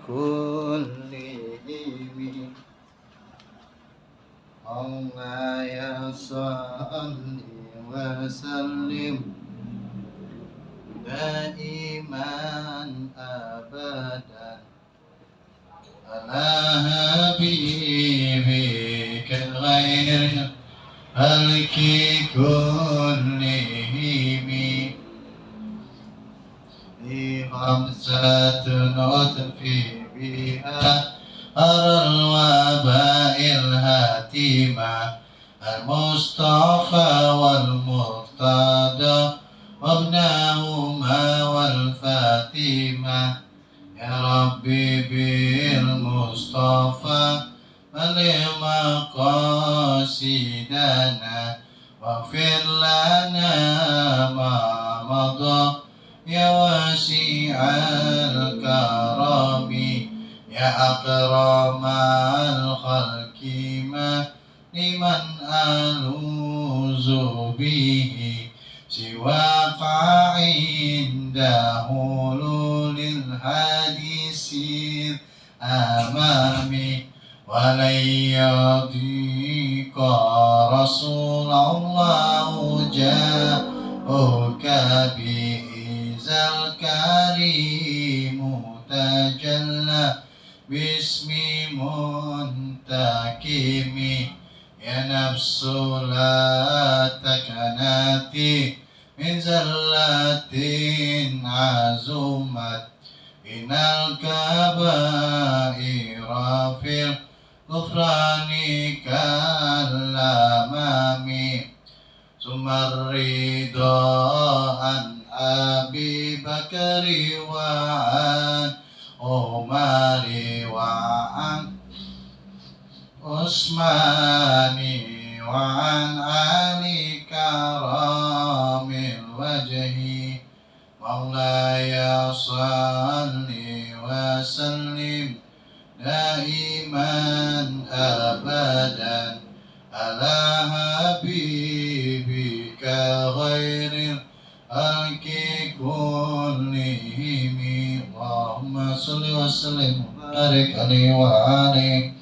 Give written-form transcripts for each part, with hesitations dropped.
كلهم مولاي صل وسلم دائما أبدا على حبيبك غير الخلق كلهم خمسة نطفي بها أرى الوباء الهاتمة المصطفى والمرتضى وابنهما والفاتمة يا ربي بالمصطفى بلغ مقاصدنا واغفر لنا ما مضى يا واسع الكرم يا أكرم الخلق ما لمن ألوذ به سواك عند حلول الحديث أمامي ولن يضيق رسول الله جاءك بإذا الكريم تجلى باسم منتكم يا نفس لا تكنتي من زلة عزمت إن الكبائر في الغفران كالأمام ثم الرضا عن أبي بكر وعن عمر وعن عثمان وعن علي كرام الوجه مولاي صل وسلم دائما أبدا على حبيبك غير الخلق كلهم اللهم صل وسلم وبارك عليه وآله.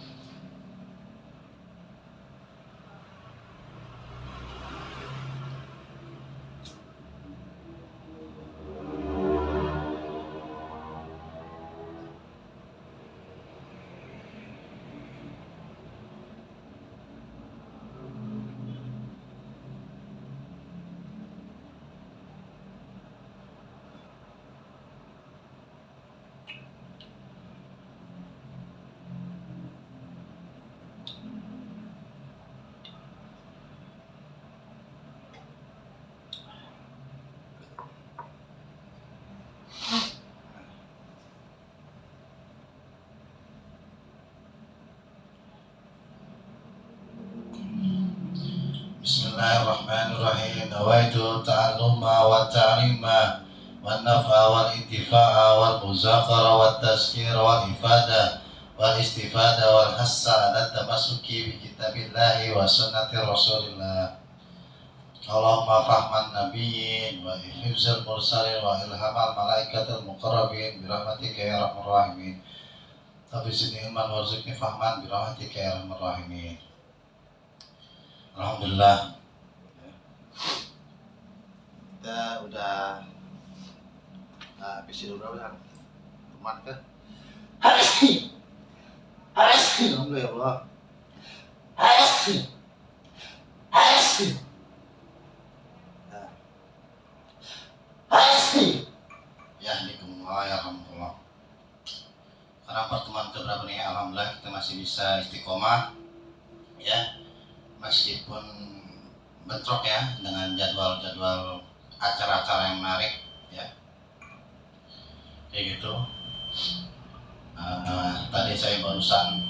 Bismillahirrahmanirrahim. Nawaitu ta'alluma wa ta'lima wa nafa wal intifa'a wal muzakara wa tazkira wal ifada wal istifada wal hassa ala tamasuki bi kitabillahi wa sunnati rasulillah. Allahumma fahman nabiyyin wa hifzal mursalin wa ilhamal malaikatul muqarrabin birahmatika ya arhamar rahimin. Tapi sini ilman warzuqni fahman birahmatika ya arhamar rahimin. Alhamdulillah, kita udah episode berapa kan? Teman kan? Alhamdulillah ya Allah. Ya, Alhamdulillah ya Alhamdulillah. Karena pertemuan keberapa nih? Alhamdulillah kita masih bisa istiqomah, ya. Meskipun bentrok ya dengan jadwal acara-acara yang menarik ya kayak gitu. Tadi saya barusan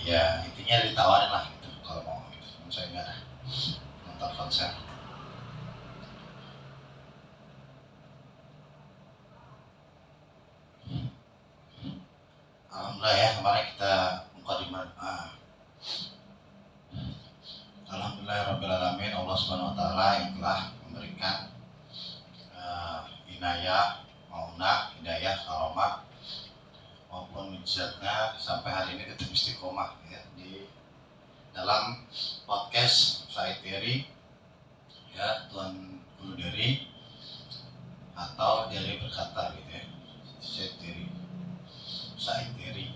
ya intinya ditawarin lah gitu kalau mau gitu. Saya nggak ada nonton konser. Alhamdulillah ya, kemarin kita mukadimah. Alhamdulillahirrabbilalamin, Allah subhanahu wa ta'ala yang telah memberikan inayah, maunah, hidayah istiqomah ya di dalam podcast Said Dery ya, Tuan Guru Dery atau Dery berkata gitu ya, Said Dery,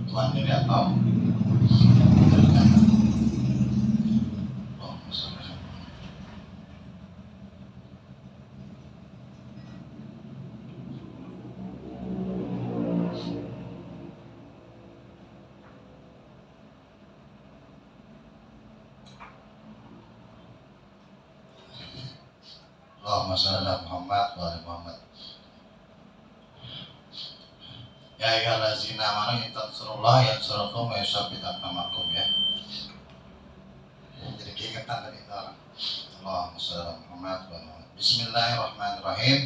Tuan Dery atau berkata. Oh, masalah. Allahumma shalli ala Muhammad wa ali Muhammad. Ya ayyuhallazina amanu in tansurullaha yansurkum wa yusabbit aqdamakum ya. Jadi keingetan tadi orang. Allahumma shalli ala Muhammad wa ali Muhammad. Bismillahirrahmanirrahim.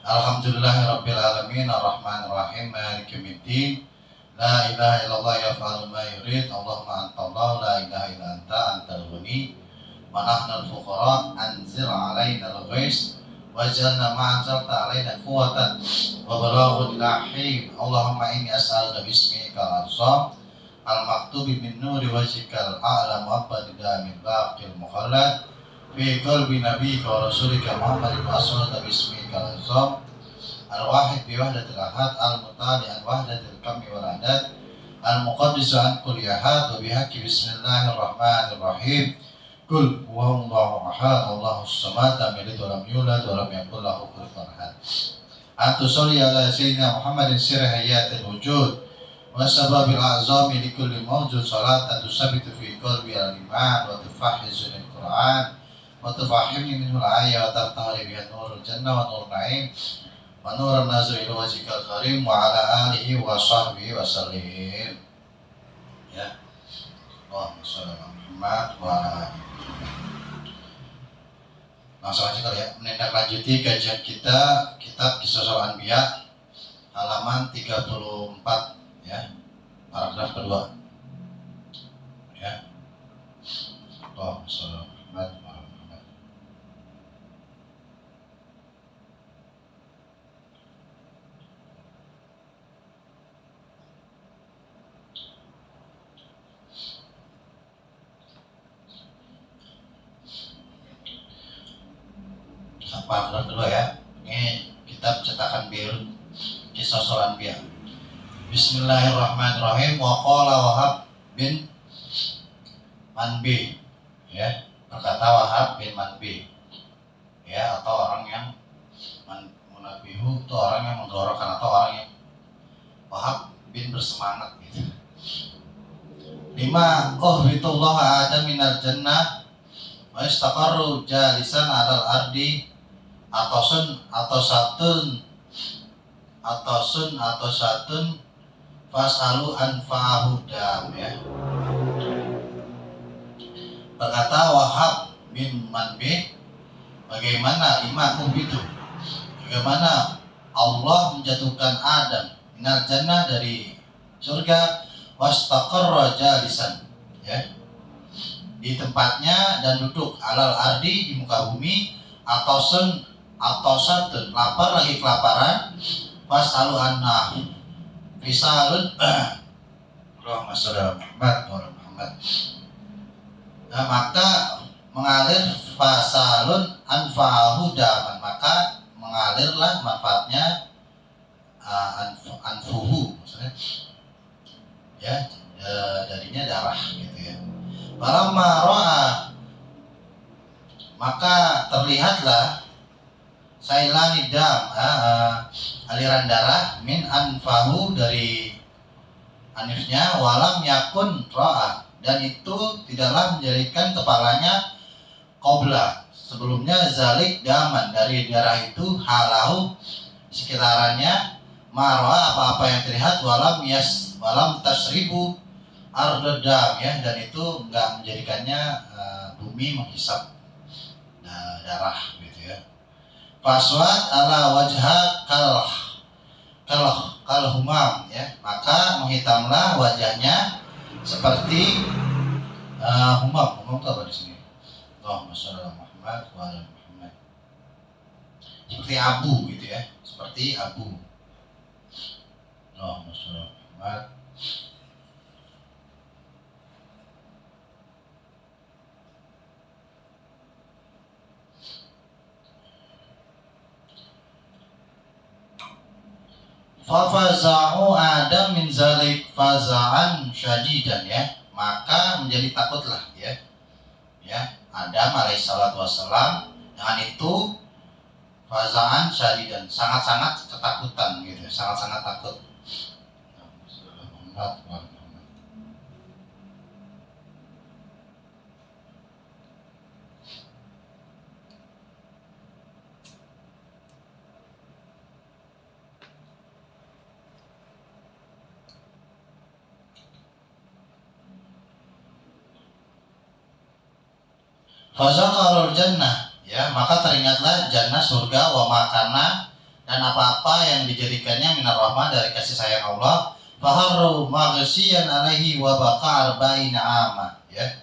Alhamdulillahirabbil alamin arrahmanirrahim maliki yaumiddin. La ilaha illallah yaf'alu ma yurid. Allahumma antallah la ilaha illa anta antal ghani wa nahnal fuqara anzil alaina al-ghais waj'alna ma anzalta alaina quwwatan wa balaghul ilahi. Allahumma inni as'aluka bismika al-azam al-maktubi min nuri wajhikal a'la mu'abbadida min baqil mukhallad fi qalbi nabiyyika wa rasulika Muhammadin wa as'aluka bismika al-azam al-wahid bi wahdatil ahad al-mutali an wahdatil kammi wal adad al-muqaddis an kulli ahad wa bihaqqi bismillahirrahmanirrahim. Qul huwallahu ahad Allahus samad lam yalid wa lam yulad wa lam yakul lahu kufuwan ahad. Antu sholli ala sayyidina Muhammadin sirri hayatil wujud wa sababil a'zami li kulli mawjud salatan tusabitu fi qalbi al-iman wa tufahhizu al-Qur'an wa tufahhimni minhu al-ayat wa tartahli biha nurul jannah wa nurul na'im wa nurun nazri ila wajhikal karim wa ala alihi wa sahbihi wa sallim. Ya. Allahumma shalli ala Muhammad wa ala alihi. Langsung aja kali ya, menindaklanjuti kajian kita kitab Qisasul Anbiya halaman 34 ya, paragraf kedua ya. Allahumma shalli ala Muhammad wa ala Muhammad. Paragraf kedua ya. Ini kitab cetakan biru Qisasul Anbiya. Bismillahirrahmanirrahim. Wa qala Wahab bin Manbi ya, berkata Wahab bin Manbi ya, atau orang yang munabihu itu orang yang menggorokan atau orang yang Wahab bin bersemangat gitu. 5 uhritullah ada minal jannah wa istaqarru jalisan alal ardi atau satun fasalu anfa'ahudam ya. Berkata Wahab bin Manbi, bagaimana itu? Bagaimana Allah menjatuhkan Adam minal jannah dari surga wastaqarra jalisan ya, di tempatnya dan duduk alal ardi di muka bumi atau satun lapar lagi kelaparan fasalu anna risalun Allahumma shalli ala Muhammad wa ala Muhammad. Nah, maka mengalir fasalun anfa'ahu daman, maka mengalirlah manfaatnya anfuhu maksudnya ya, darinya darah gitu ya. Falamma ra'a, maka terlihatlah sailani dam, aliran darah min anfahu dari anifnya, walam yakun ra'a, dan itu tidaklah menjadikan kepalanya qobla sebelumnya zalik daman, dari darah itu halahu sekitarannya marwa apa-apa yang terlihat walam tasribu ardadam ya, dan itu enggak menjadikannya bumi menghisap darah gitu ya. Faswat ala wajha kal humam ya, maka menghitamlah wajahnya seperti humam itu apa di sini? Allahumma shalli ala Muhammad wa ala Muhammad. Seperti abu gitu ya, seperti abu. Allahumma shalli ala Muhammad. Fafaza'u Adam min zalik faza'an syadidan, ya, maka menjadi takutlah, ya Adam alaihissalatu wassalam dengan itu, faza'an syadidan, sangat-sangat ketakutan gitu, sangat-sangat takut. Fazakarul jannah, ya, maka teringatlah jannah, surga, wa makana, dan apa-apa yang dijadikannya minar rahmah, dari kasih sayang Allah. Faharru maghsiyan alaihi wa baqa arba'ina ama, ya.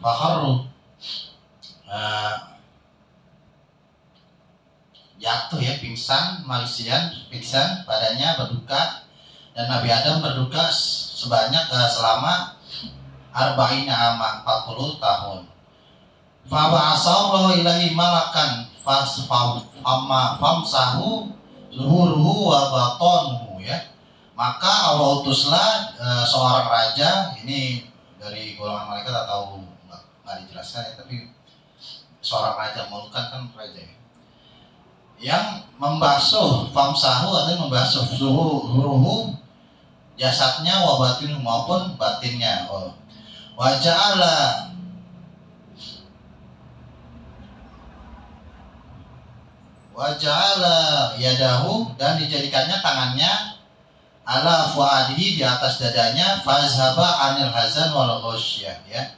Faharru jatuh, ya, pingsan, maghsiyan, pingsan padanya, berduka, dan Nabi Adam berduka sebanyak selama arba'ina ama, 40 tahun. Faba'asallahu ilahi malakan famsahu zuhuruhu wa batonuhu, ya, maka Allah utuslah seorang raja, ini dari golongan malaikat atau nggak dijelaskan, ya, tapi seorang raja, mulukan kan raja, ya, yang membasuh, famsahu atau membasuh zuhuruhu, jasadnya, wa batinuhu, maupun batinnya. Wa ja'ala yadahu, dan dijadikannya tangannya, ala fuadihi, di atas dadanya, fazhaba anil hazan wal ghasyah, ya,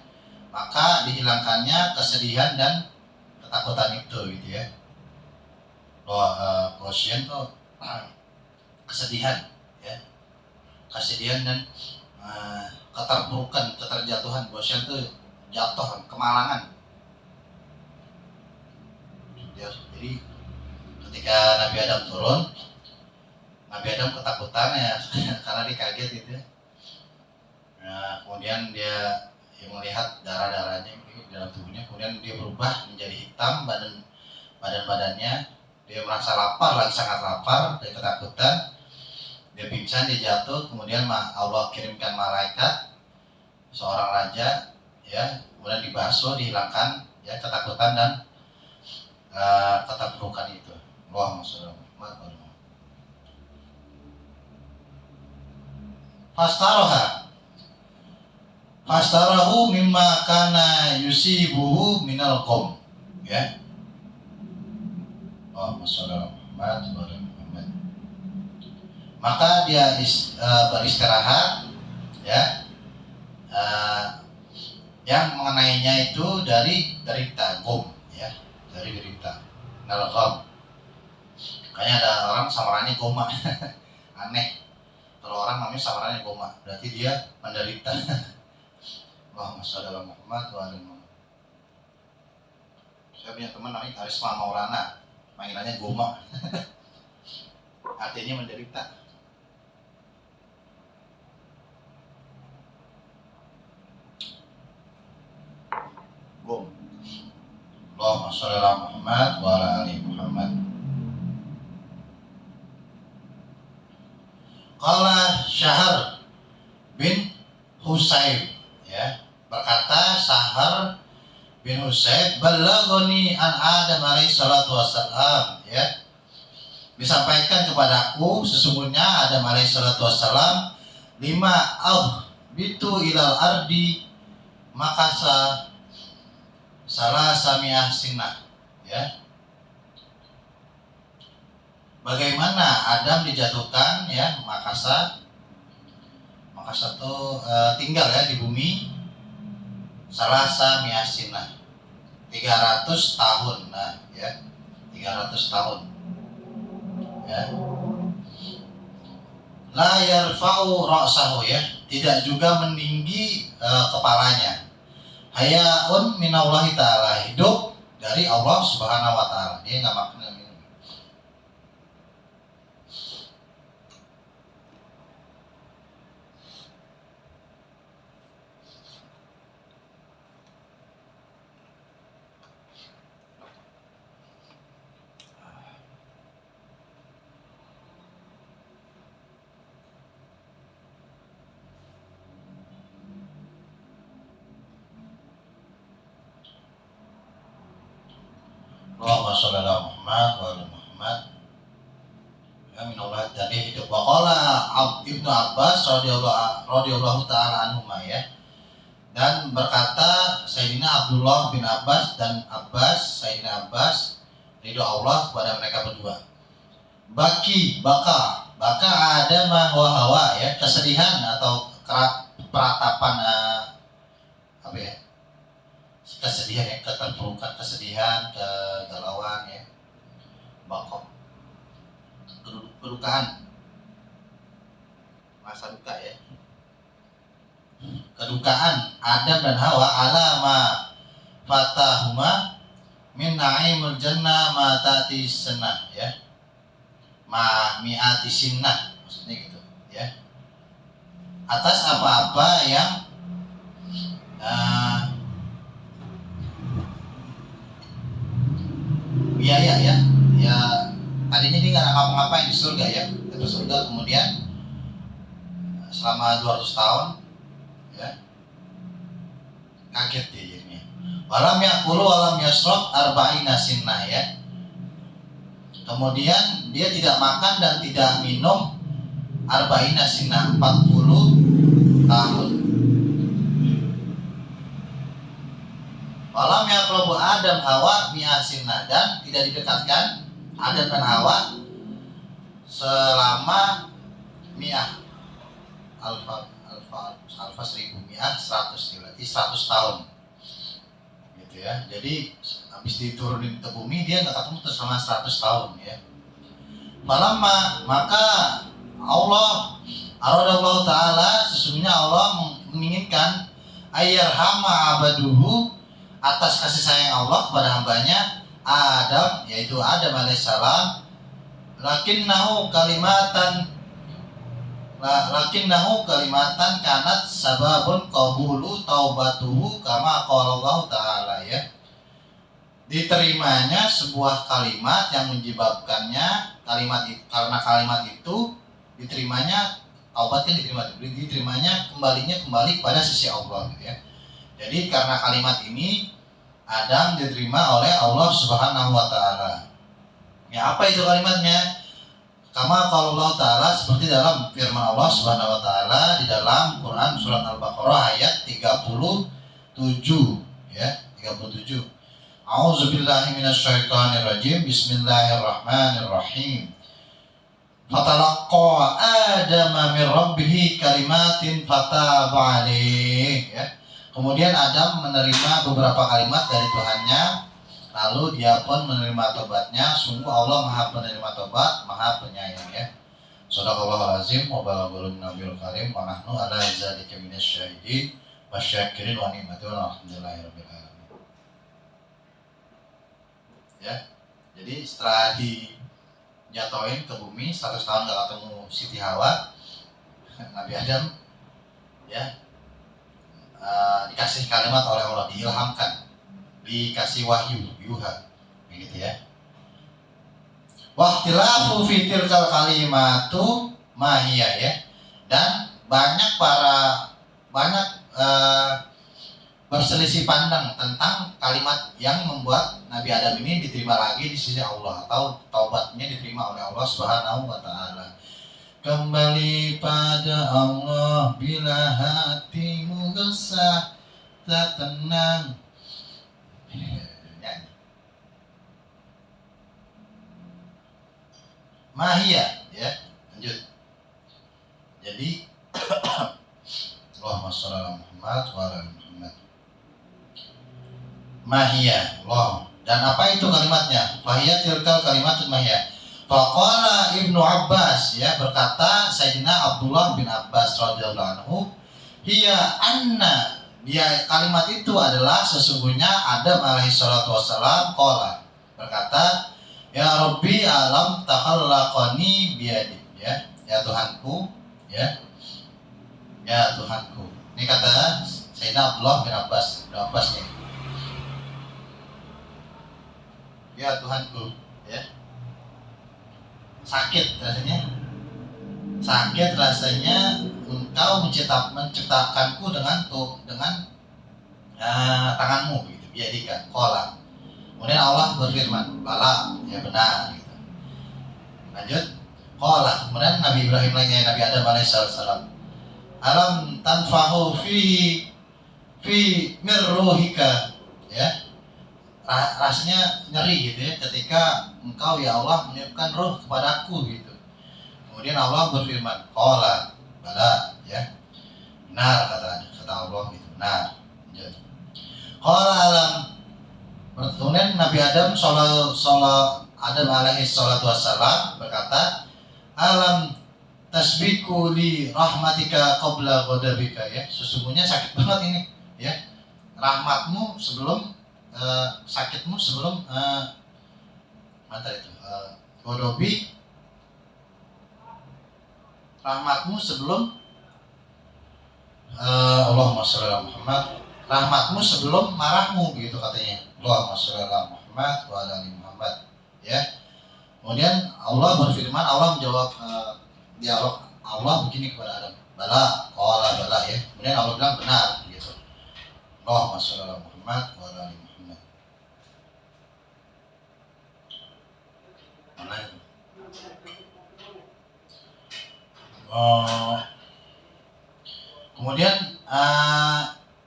maka dihilangkannya kesedihan dan ketakutan itu, gitu, ya. Ghasyah itu kesedihan, ya, kesedihan dan keterpurukan, keterjatuhan. Ghasyah itu jatuh, kemalangan. Jadi ketika Nabi Adam turun, Nabi Adam ketakutan, ya, karena dia kaget gitu, ya. Nah, kemudian dia melihat darah-darahnya di dalam tubuhnya, kemudian dia berubah menjadi hitam, badannya, dia merasa lapar, lagi sangat lapar, dia ketakutan, dia pingsan, dia jatuh, kemudian Allah kirimkan malaikat, seorang raja, ya, kemudian dibasuh, dihilangkan, ya, ketakutan dan keterpurukan itu. Allahumma shalli ala Muhammad. Fastarahu mimma kana yusibuhu minal qom, ya. Allahumma shalli ala Muhammad. Maka dia beristirahat, ya, yang mengenainya itu dari derita, qom, ya, dari derita, minal qom. Kayaknya ada orang samarannya koma. Aneh, kalau orang namanya samarannya koma, berarti dia menderita. Allahumma shalli ala Muhammad wa ala Muhammad. Saya punya teman namanya Karisma Maulana, panggilannya Goma. Artinya menderita. Gom. Allahumma shalli ala Muhammad wa ala ali Muhammad. Qala Syahar bin Husayb, ya, berkata Syahar bin Husayb, balaghani an Adam alaihi salatu wassalam, ya, disampaikan kepadaku sesungguhnya Adam alaihi salatu wassalam, lima bitu ilal ardi makasa salah samiah sinah, ya, bagaimana Adam dijatuhkan, ya, Makasa itu tinggal, ya, di bumi salasa miasina, 300 tahun, nah, ya, 300 tahun, ya. La yarfa'u ra'sahu, ya, tidak juga meninggi kepalanya. Hayaun minallahi ta'ala, hidup dari Allah subhanahu wa ta'ala, dia nggak makan. Allahumma sholli ala Muhammad wa ala Muhammad. Ya minallah tadi hidup waqala Ibnu Abbas radhiyallahu taala anhuma ya. Dan berkata Sayyidina Abdullah bin Abbas dan Sayyidina Abbas ridho Allah kepada mereka berdua. Baka ada wa hawa ya, kesedihan atau peratapan apa ya? Kesedihan ya, keterpurukan kesedihan, kegalauan ya. Bakok kedukaan, masa duka ya, kedukaan Adam dan Hawa alama fatahuma min na'imul jannah ma ta'ti sunnah ya, ma mi'ati sinnah maksudnya gitu ya, atas apa-apa yang biaya ya tadinya dia nggak ngapa-ngapain di surga ya, ke surga kemudian selama 200 tahun ya kaget dia jadinya. Walam yakulu walam yasrob arba'ina sinnah ya, kemudian dia tidak makan dan tidak minum arba'ina sinnah 40 tahun. Walam yaklubu Adam Hawa mi'ah sinnah, dan tidak didekatkan Adam dan Hawa selama mi'ah alfa 1000 mi'ah 100 berarti 100 tahun gitu ya. Jadi habis diturunin ke bumi dia nggak ketemu terus selama 100 tahun ya. Falamma maka Allah aradallahu taala, sesungguhnya Allah menginginkan ayyarhama abaduhu, atas kasih sayang Allah kepada hambanya Adam, yaitu Adam alaihissalam, lakinnahu kalimatan kanat sababun qabulu taubatuhu kama qala Allah taala ya, diterimanya sebuah kalimat yang menyebabkannya karena kalimat itu diterimanya taubatnya, diterimanya kembali pada sisi Allah gitu ya. Jadi karena kalimat ini Adam diterima oleh Allah Subhanahu wa taala. Ya, apa itu kalimatnya? Kama qala Allah taala, seperti dalam firman Allah Subhanahu wa taala di dalam Quran surat Al-Baqarah ayat 37 ya, 37. A'udzubillahi minasyaitonir rajim. Bismillahirrahmanirrahim. Fatalaqqa Adama min rabbih kalimatin fataba alaihi ya. Kemudian Adam menerima beberapa kalimat dari Tuhannya, lalu dia pun menerima tobatnya. Sungguh Allah Maha Penerima Tobat, Maha Penyayang ya. Shadaqallahul azim wa balaghul nabiyul karim wa nahnu ala dzalika minasyahidin wasyakirin wa ni'matin walhamdulillahirabbil alamin. Ya. Jadi setelah dijatuhin ke bumi 100 tahun gak ketemu Siti Hawa, Nabi Adam ya dikasih kalimat oleh Allah, diilhamkan, dikasih wahyu, yuha, begitu ya. Wahtilafu fitil kalimatu mahiyah ya, dan banyak berselisih pandang tentang kalimat yang membuat Nabi Adam ini diterima lagi di sisi Allah, atau taubatnya diterima oleh Allah Subhanahu wa taala. Kembali pada Allah bila hatimu gesah tak tenang. Mahia ya, lanjut. Jadi Allahumma sholli ala Muhammad wa ala Muhammad. Mahia Allah. Dan apa itu kalimatnya? Fahiyah tilkal kalimatun mahia. Faqala Ibnu Abbas ya, berkata Sayyidina Abdullah bin Abbas radhiyallahu anhu, hiya anna, dia kalimat itu adalah sesungguhnya Adam alaihi salatu wassalam qala, berkata ya Rabbi alam takhallaqani biyadik ya Tuhanku ya Tuhanku. Ini kata Sayyidina Abdullah bin Abbas nih, ya Tuhanku ya. Sakit rasanya engkau menciptakanku dengan tanganmu begitu, biadika qala. Kemudian Allah berfirman, bala, ya benar gitu. Lanjut. Qala, kemudian Nabi Ibrahim lagi, Nabi Adam alaihissalam, alam tanfahu fi mirruhika, ya. Rasanya nyeri gitu ya ketika engkau ya Allah meniupkan roh kepadaku gitu. Kemudian Allah berfirman, qala, bala, ya. Benar kata Allah gitu, benar. Lanjut. Qala alam, kemudian Nabi Adam Adam alaihi salatu wassalam berkata, alam tasbiku li rahmatika qabla ghadabika, ya. Sesungguhnya sakit banget ini, ya. Rahmatmu sebelum sakitmu sebelum mata itu ghadabi, rahmatmu sebelum Allahumma sholli ala Muhammad, rahmatmu sebelum marahmu gitu katanya. Allahumma sholli ala Muhammad wa ala ali Muhammad, ya. Kemudian Allah berfirman, Allah menjawab dialog Allah begini kepada Adam, bala, qala bala, ya. Kemudian Allah bilang benar gitu. Allahumma sholli ala Muhammad wa ala ali Muhammad. Mana itu? Kemudian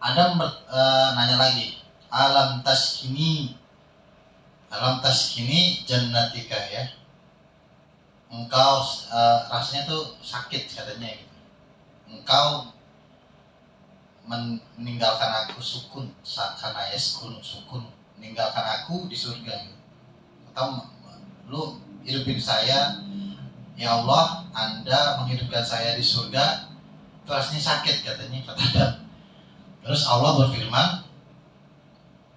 Adam nanya lagi, alam taskini jannatika, ya. Engkau rasanya tuh sakit katanya gitu. Engkau meninggalkan aku sukun, sakana sukun, meninggalkan aku di surga gitu. Atau lu hidupin saya, ya Allah, Anda menghidupkan saya di surga, itu rasanya sakit katanya kata Adam. Terus Allah berfirman,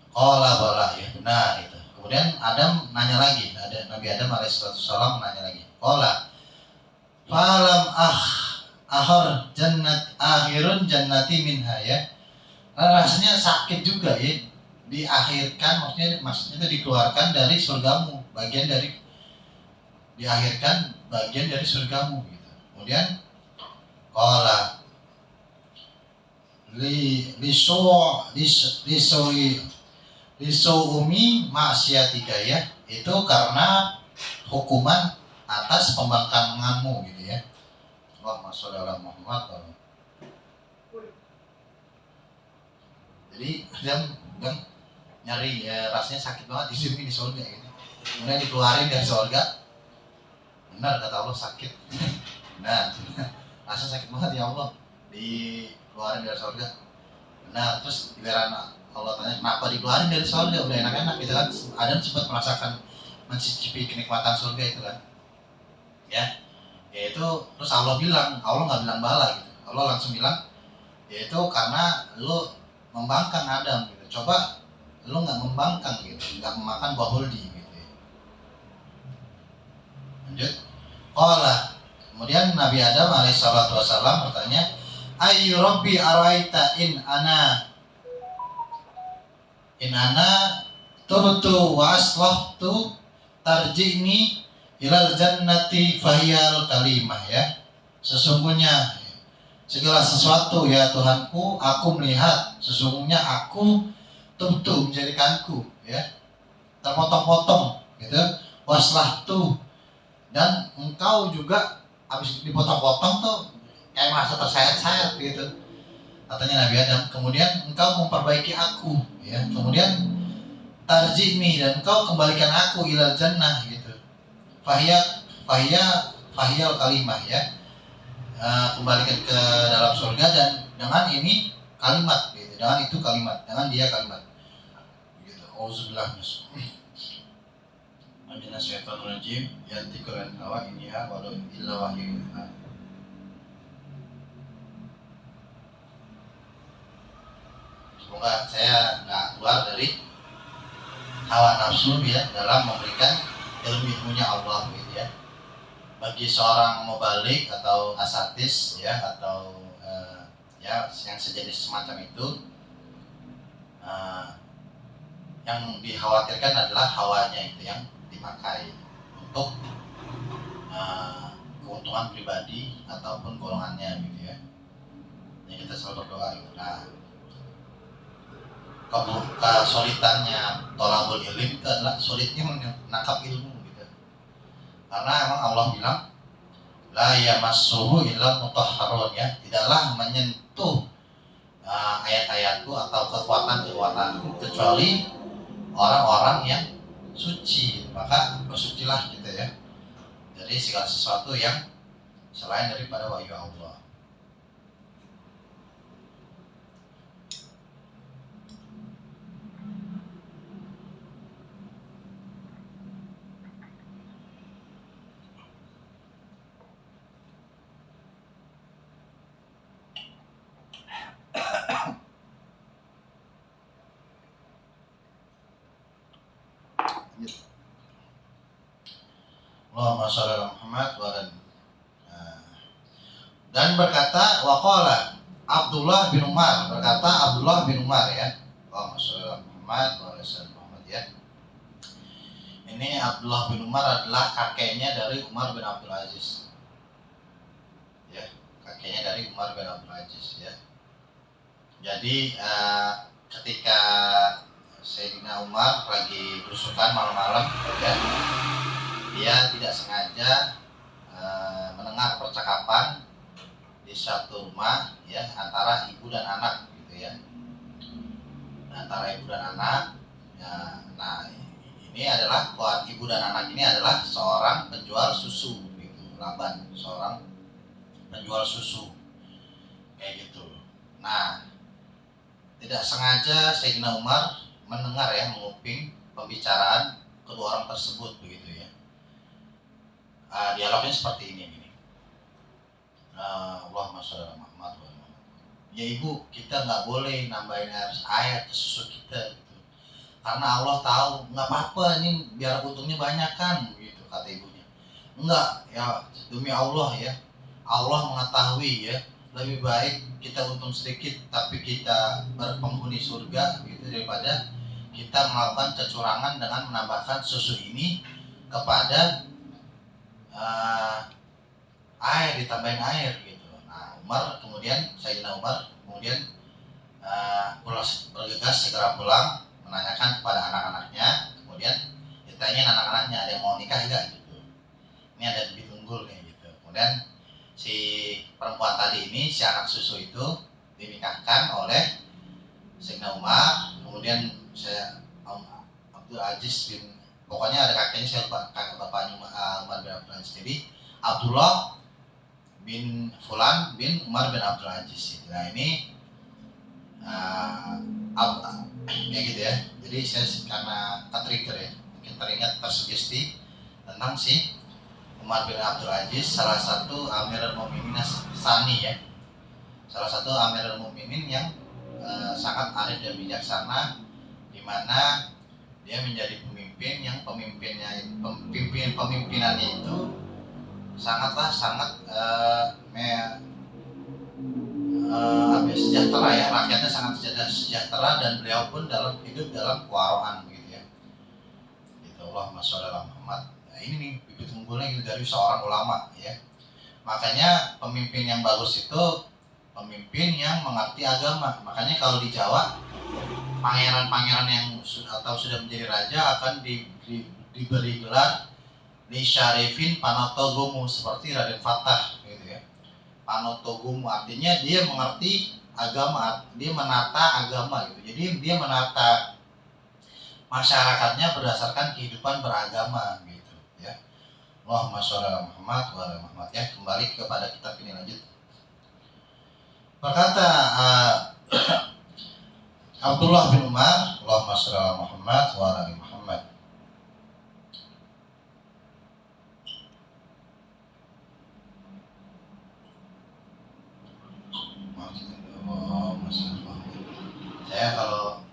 qala bala, ya benar itu. Kemudian Adam nanya lagi, Nabi Adam alaihissalam nanya lagi, qala falam akhirun jannati minha, ya. Rasanya sakit juga, ya, diakhirkan, maksudnya itu dikeluarkan dari surgamu, diakhirkan bagian dari surgamu gitu. Kemudian qala lisuumi maksiatika, ya. Itu karena hukuman atas pembangkanganmu gitu, ya. Allahumma sholli ala Muhammad. Jadi dia bilang nyari, ya, rasanya sakit banget di surga gitu. Kemudian dikeluarin dari surga. Benar kata Allah, sakit. Benar. Rasanya sakit banget ya Allah, dikeluarin dari surga. Benar. Terus giliran Allah tanya kenapa dikeluarin dari surga, udah enak-enak gitu kan. Adam sempat merasakan mencicipi kenikmatan surga itu kan, ya. Yaitu terus Allah nggak bilang bala gitu. Allah langsung bilang, yaitu karena lu membangkang Adam gitu. Coba lu nggak membangkang gitu, nggak memakan buah huldi gitu. Lanjut. Qala, kemudian Nabi Adam alaihissalatu wassalam bertanya, ayyu rabbi araita in ana turtu wa aslahtu tarji'ni ilal jannati fahiyal kalimah, ya. Sesungguhnya segala sesuatu, ya Tuhanku, aku melihat sesungguhnya aku tubtu menjadikanku, ya, terpotong-potong gitu, waslahtu, dan engkau juga habis dipotong-potong tuh kayak merasa tersayat-sayat gitu katanya Nabi Adam. Kemudian engkau memperbaiki aku, ya. Kemudian tarjimi, dan engkau kembalikan aku ilal jannah gitu. Fahiyal kalimah, ya. Kembalikan ke dalam surga, dan dengan ini kalimat gitu. Dengan itu kalimat, dengan dia kalimat. Gitu. Auzubillah minasyaitonir rajim. Yantiqul hawa iniha wa illa wahyu. Semoga saya nggak keluar dari hawa nafsu, ya, dalam memberikan ilmunya Allah gitu, ya. Bagi seorang mubalik atau asatis, ya, atau ya yang sejenis semacam itu, yang dikhawatirkan adalah hawanya itu yang dipakai untuk keuntungan pribadi ataupun golongannya gitu, ya. Jadi kita selalu berdoa gitu. Nah, kesulitannya tolabul ilm itu adalah sulitnya menangkap ilmu gitu. Karena emang Allah bilang la yamassuhu illa mutahharun ya, tidaklah menyentuh ayat-ayatku atau kekuatan-kekuatanku kecuali orang-orang yang suci. Maka bersucilah gitu ya. Jadi segala sesuatu yang selain daripada wahyu Allah. Allahumma shalli ala Muhammad wa ala dan berkata waqala Abdullah bin Umar, berkata Abdullah bin Umar ya. Allahumma shalli ala Muhammad wa ala Muhammad ya. Ini Abdullah bin Umar adalah kakeknya dari Umar bin Abdul Aziz. Ya, kakeknya dari Umar bin Abdul Aziz ya. Jadi ketika Sayyidina Umar lagi berusukan malam-malam ya, dia tidak sengaja mendengar percakapan di satu rumah ya antara ibu dan anak gitu ya, antara ibu dan anak ya. Nah ini adalah ibu dan anak ini adalah seorang penjual susu gitu, Laban seorang penjual susu kayak gitu. Nah tidak sengaja Sayyidina Umar mendengar ya, menguping pembicaraan kedua orang tersebut begitu ya. Dialognya seperti ini. Allahumma sholli ala Muhammad wa ala Muhammad. Ya ibu, kita nggak boleh nambahin air ke susu kita gitu. Karena Allah tahu, nggak apa-apa ini biar untungnya banyak kan gitu kata ibunya. Enggak ya, demi Allah ya, Allah mengetahui ya, lebih baik kita untung sedikit tapi kita berpenghuni surga gitu daripada kita melakukan kecurangan dengan menambahkan susu ini kepada air, ditambahin air gitu. Nah Sayyidina Umar kemudian bergegas segera pulang menanyakan kepada anak-anaknya, kemudian ditanya anak-anaknya ada yang mau nikah enggak gitu. Ini ada bibit unggul kayak gitu. Kemudian si perempuan tadi ini, si anak susu itu dinikahkan oleh Sayyidina Umar. Kemudian Abdul Aziz bin, pokoknya ada kakeknya, saya lupa kakek bapaknya Umar bin Abdul Aziz. Jadi Abdullah bin Fulan bin Umar bin Abdul Aziz. Nah ini kayak gitu ya. Jadi saya karena ketrigger ya, mungkin teringat tersugesti tentang si Umar bin Abdul Aziz, salah satu Amirul Mukminin Sani ya, salah satu Amirul Mukminin yang sangat arif dan bijaksana, di mana dia menjadi pemimpin yang pemimpinannya itu sangat sejahtera ya, rakyatnya sangat sejahtera dan beliau pun hidup dalam kewaroan begitu ya. Gitu, Allahumma sholli ala Muhammad. Nah, ini nih bibit unggulnya gitu dari seorang ulama ya. Makanya pemimpin yang bagus itu pemimpin yang mengerti agama. Makanya kalau di Jawa pangeran-pangeran yang sudah menjadi raja akan diberi gelar li syarifin panotogomu, seperti Raden Fatah gitu ya. Panotogomu artinya dia mengerti agama, dia menata agama gitu. Jadi dia menata masyarakatnya berdasarkan kehidupan beragama gitu ya. Allahumma sholli ala Muhammad wa ala Muhammad ya. Kembali kepada kitab ini, lanjut. Berkata Abdullah bin Umar, Allahumma sholli ala Muhammad wa ala Muhammad. Saya kalau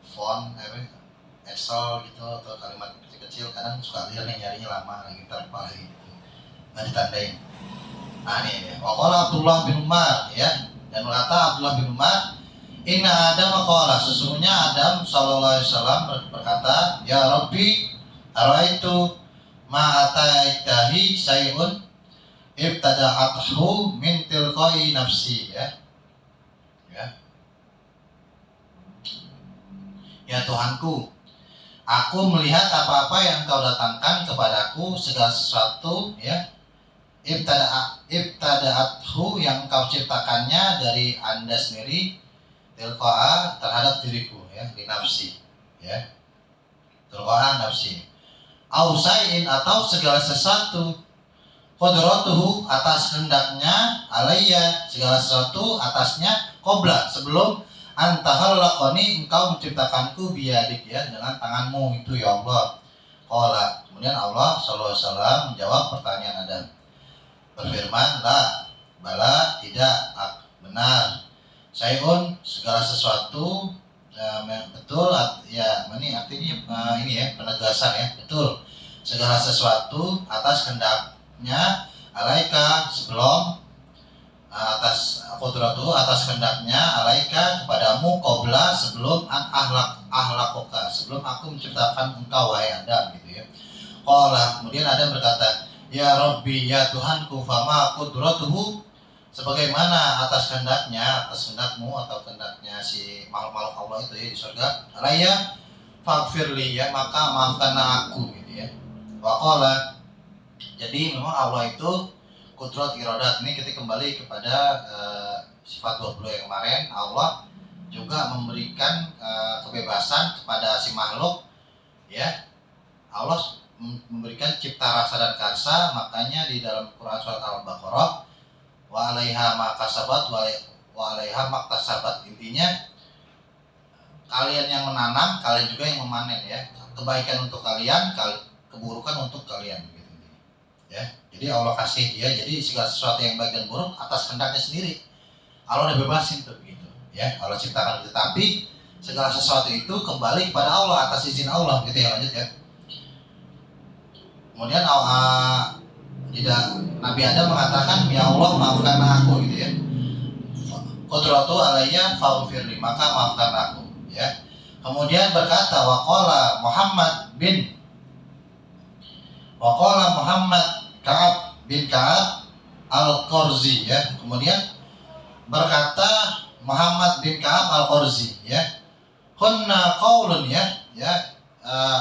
font Excel gitu atau kalimat kecil-kecil kadang suka lihat yang nyarinya lama lagi terlupa lagi gitu, nggak ditandain. Nah ini waqala Abdullah bin Umar ya, dan berkata Abdullah bin Umar, inna Adam qala, sesungguhnya Adam sallallahu alaihi wasallam berkata, ya Rabbi araitu ma ataitahi syai'un ibtada'athu min tilqai nafsi ya. ya Tuhanku, aku melihat apa-apa yang Kau datangkan kepadaku, segala sesuatu ya ibtada'athu yang Kau ciptakannya dari Anda sendiri, tilqa'a terhadap diriku ya, di nafsi ya, tilqa'a nafsi, ausain atau segala sesuatu, qudratuhu atas kehendaknya, alayya segala sesuatu atasnya, qabla sebelum antahallaqani engkau menciptakanku biyadik ya, dengan tanganmu itu ya Allah. Qala kemudian Allah sallallahu alaihi wasallam menjawab pertanyaan Adam, berfirman, la bala tidak, benar, sayun segala sesuatu, betul ya, ini artinya ini ya, penegasan ya, betul segala sesuatu atas kehendaknya, alaika sebelum, atas qudratu atas kehendaknya, alaika kepadamu, qabla sebelum ahlakoka sebelum aku menciptakan engkau wahai Adam gitu ya. Qala kemudian Adam berkata, ya Rabbi ya Tuhanku, fama qudratuhu sebagaimana atas kehendaknya, atas kehendakmu atau kehendaknya si makhluk-makhluk Allah itu ya di surga, alaya faghfirli ya, maka maafkan aku gitu ya. Waqala jadi memang Allah itu kudrat iradat, ini kita kembali kepada sifat 20 yang kemarin. Allah juga memberikan kebebasan kepada si makhluk ya. Allah memberikan cipta rasa dan karsa, makanya di dalam Quran surat Al-Baqarah, wa 'alaiha ma kasabat wa 'alaiha ma iktasabat, intinya kalian yang menanam, kalian juga yang memanen ya, kebaikan untuk kalian, keburukan untuk kalian gitu ya. Jadi Allah kasih ya, jadi segala sesuatu yang baik dan buruk atas kehendaknya sendiri, Allah udah bebasin tuh gitu ya, Allah ciptakan itu, tapi segala sesuatu itu kembali kepada Allah atas izin Allah gitu ya. Lanjut ya. Kemudian Nabi Adam mengatakan, ya Allah maafkan aku gitu ya, qudratu alayya faghfirli maka maafkan aku ya. Kemudian berkata waqala Muhammad Ka'ab bin Ka'ab Al-Qurzi ya. Kemudian berkata Muhammad bin Ka'ab Al-Qurzi ya, hunna qaulun ya,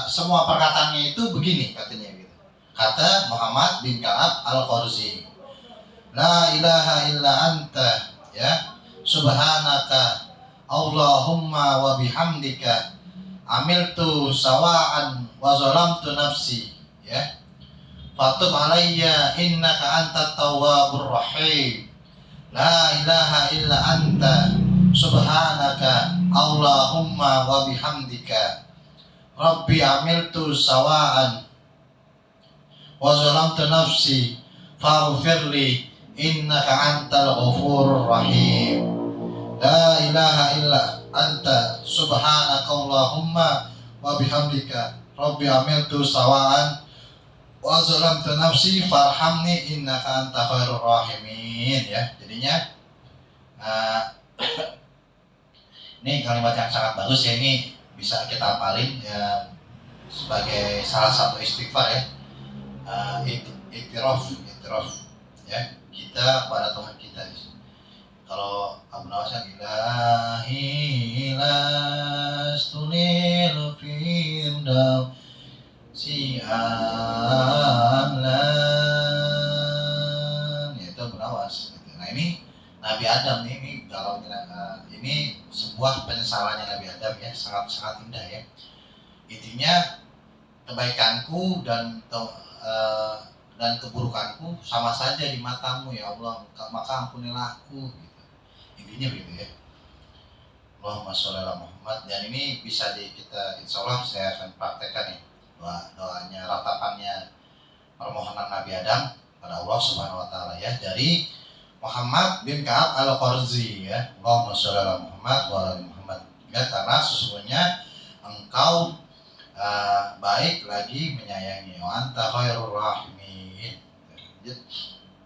semua perkataannya itu begini katanya gitu. Kata Muhammad bin Ka'ab Al-Qurzi, la ilaha illa anta ya, subhanaka Allahumma wa bihamdika amiltu sawa'an wa zalamtu nafsi ya, fatub alayya innaka antat tawwabur rahim, la ilaha illa anta subhanaka Allahumma wa bihamdika rabbi amiltu sawa'an wa zalamtu nafsi faghfirli innaka antal ghafurur rahim, la ilaha illa anta subhanaka Allahumma wa bihamdika rabbi amiltu sawa'an wa zalamtu nafsi farhamni innaka anta khairur rahimin ya. Jadinya ini kalimat yang sangat bagus ya, ini bisa kita hafalin ya, sebagai salah satu istighfar ya, iktiraf ya, kita pada Tuhan kita. Kalau Abu Nawas ilahi lastunil firdaus si alam, yaitu Abu gitu. Nah ini Nabi Adam nih, ini kalau ini sebuah penyesalannya Nabi Adam ya, sangat indah ya. Intinya kebaikanku dan keburukanku sama saja di matamu ya Allah, maka ampunilah aku gitu. Intinya begitu ya. Allahumma sholli ala Muhammad. Dan ini bisa kita insya Allah saya akan praktekkan nih doanya, ratapannya permohonan Nabi Adam pada Allah Subhanahu wa taala ya, dari Muhammad bin Ka'ab Al-Qurzi ya. Allahumma sholli ala Muhammad wa ala Muhammad ya, karena sesungguhnya engkau baik lagi menyayangi, wa anta khairur rahimin.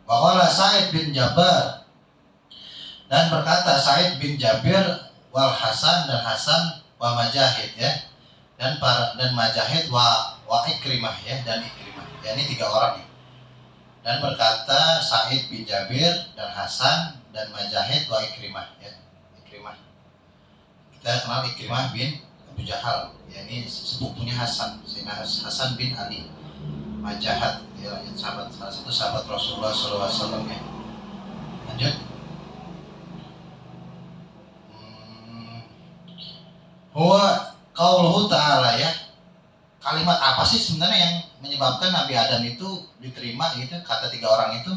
Wa qala Sa'id bin Jabir, dan berkata Sa'id bin Jabir, wal Hasan dan Hasan, wa Majahid ya, dan Majahid wa Ikrimah ya, dan Ikrimah ya, ini 3 orang ya. Dan berkata Sa'id bin Jabir dan Hasan dan Majahid wa Ikrimah ya. Ikrimah kita kenal Ikrimah bin Abu Jahal, yakni sepupunya Hasan, Sayyidina Hasan bin Ali Majahat, ya, sahabat, salah satu sahabat Rasulullah SAW ya. Lanjut. Huwa qauluhu ta'ala ya. Kalimat apa sih sebenarnya yang menyebabkan Nabi Adam itu diterima gitu, kata tiga orang itu?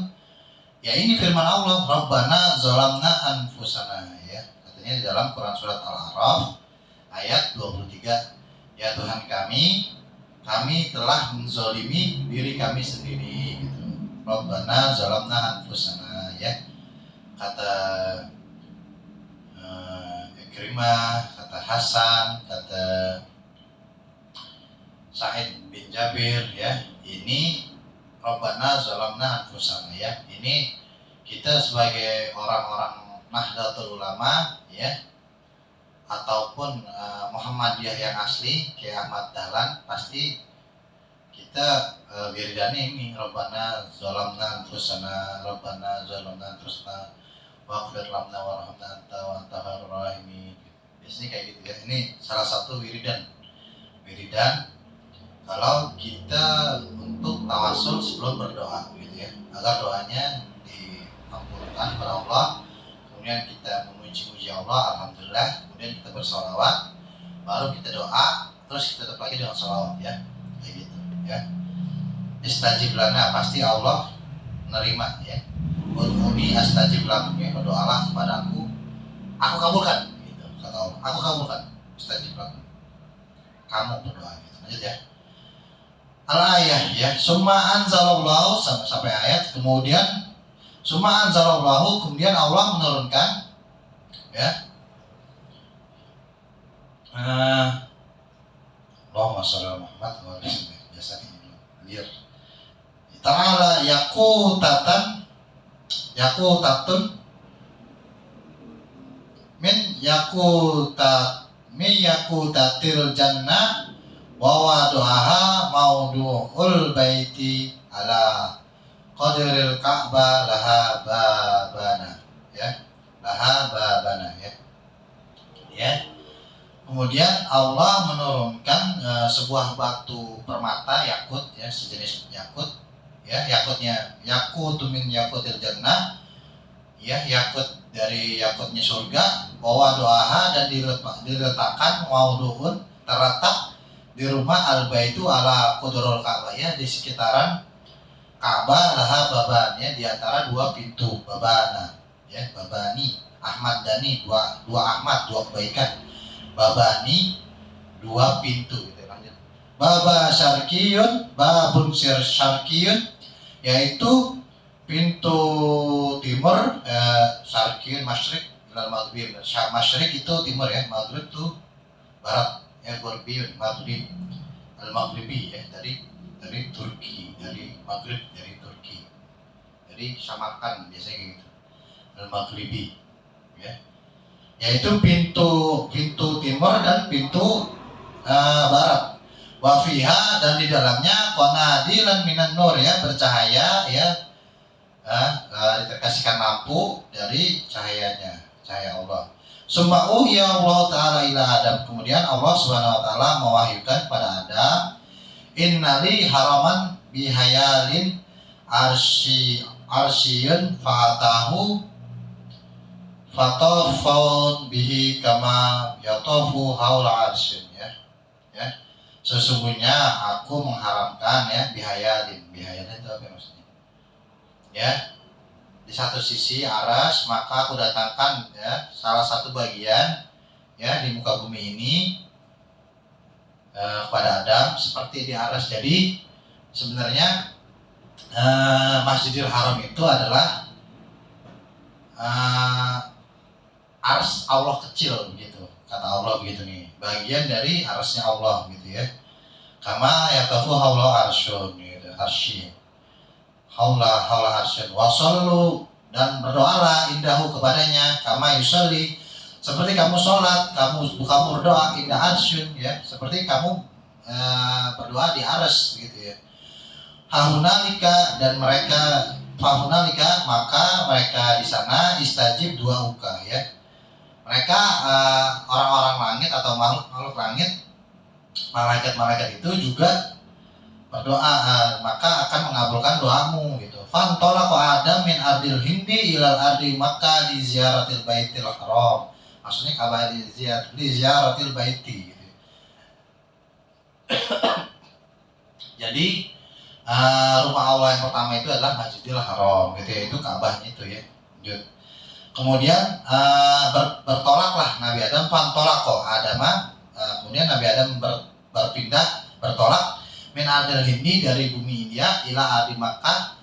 Ya ini firman Allah, Rabbana zalamna anfusana ya. Katanya di dalam Quran surat Al-A'raf ayat 23. Ya Tuhan kami telah menzalimi diri kami sendiri gitu. Rabbana zalamna anfusana ya. Kata Ikrimah, kata Hasan, kata Sa'id bin Jabir ya. Ini Rabbana zalamna anfusana ya. Ini kita sebagai orang-orang Nahdlatul Ulama ya, ataupun Muhammadiyah yang asli kayak Ahmad Dahlan, pasti kita wiridane ini Rabbana zalamna anfusana, Rabbana zalamna anfusana waghfir lana warhamna anta wa anta khairur rahimin. Biasanya kayak gitu ya. Ini salah satu wiridan kalau kita untuk tawasul sebelum berdoa gitu ya, agar doanya diampunkan kepada Allah. Kemudian kita memuji Allah, alhamdulillah. Kemudian kita bersolawat, baru kita doa, terus kita tutup lagi dengan solawat ya, kayak gitu ya. Istajib lana, pasti Allah menerima ya. Ud'uni astajib lakum ya, berdoalah kepadaku, aku kabulkan gitu, kata Allah, aku kabulkan. Istajib lakum, kamu berdoa gitu. Lanjut ya. Al-ayah ya, summa anzalallahu sampai ayat, kemudian summa anzalallahu, kemudian Allah menurunkan ya. Allahumma shalli ala Muhammad wa ala alihi biasa ini liar. Ta'ala yakutatun min yakutatil jannah wa wadu'aha maudu'ul baiti ala qadiril ka'bah laha babana ya, laha babana ya. Kemudian Allah menurunkan sebuah batu permata yakut ya, sejenis yakut ya. Yakutnya yakutu min yakutil jannah ya, yakut dari yakutnya surga. Bahwa doaha, dan diletakkan maudu'un, terletak di rumah al-baitu ala qudurul Ka'bah ya, di sekitaran Ka'bah laha baban ya, di antara dua pintu babana ya. Babani Ahmad Dani, dua Ahmad, dua kebaikan. Babani, dua pintu gitu. Lanjut. Baba syarkiyun, babun syarkiyun, yaitu pintu timur, syarkiyun masyrik dan maghrib. Masyrik itu timur ya, maghrib itu barat ya, ghurbiyun maghrib, al-maghribi ya, dari Turki, dari Maghrib, dari Turki, dari Samarkand biasanya gitu, al-maghribi ya. Yaitu pintu timur dan pintu barat. Wafiha, dan di dalamnya qanadilan minan nur ya, bercahaya ya, dikasihkan lampu dari cahayanya, cahaya Allah. Summa'u ya Allah Ta'ala ila Adam, kemudian Allah Subhanahu wa Ta'ala mewahyukan pada Adam, innali haraman bihayalin arsyiyun fa'atahu fatafun bihi kama yatafu haula arsyin ya. Sesungguhnya aku mengharamkan ya, bihayalin itu apa maksudnya ya, di satu sisi aras, maka aku datangkan ya salah satu bagian ya di muka bumi ini kepada Adam seperti di aras. Jadi sebenarnya Masjidil Haram itu adalah ars Allah kecil gitu, kata Allah begitu nih, bagian dari arsnya Allah gitu ya. Kama yatafu haula arsyun gitu, arsy haula arsyun wasallu, dan berdoalah indahu kepadanya, kama yusalli, seperti kamu sholat, kamu berdoa indah arsyun ya, seperti kamu berdoa di arsy gitu ya. Hahunalika, dan mereka fahunalika, maka mereka di sana istajib dua uka ya, Mereka orang-orang langit atau makhluk langit, malaikat-malaikat itu juga berdoa, maka akan mengabulkan doamu gitu. Fantolaqa Adam min ardil Hindi ilal ardi Makkah li ziaratil baitil haram. Maksudnya kabar li ziaratil baiti gitu. Jadi rumah Allah yang pertama itu adalah Masjidil Haram gitu ya, itu Ka'bahnya itu ya. Kemudian bertolaklah Nabi Adam, fantolako Adama, kemudian Nabi Adam bertolak min ardil Hindi, dari bumi India, ila ardi Makkah,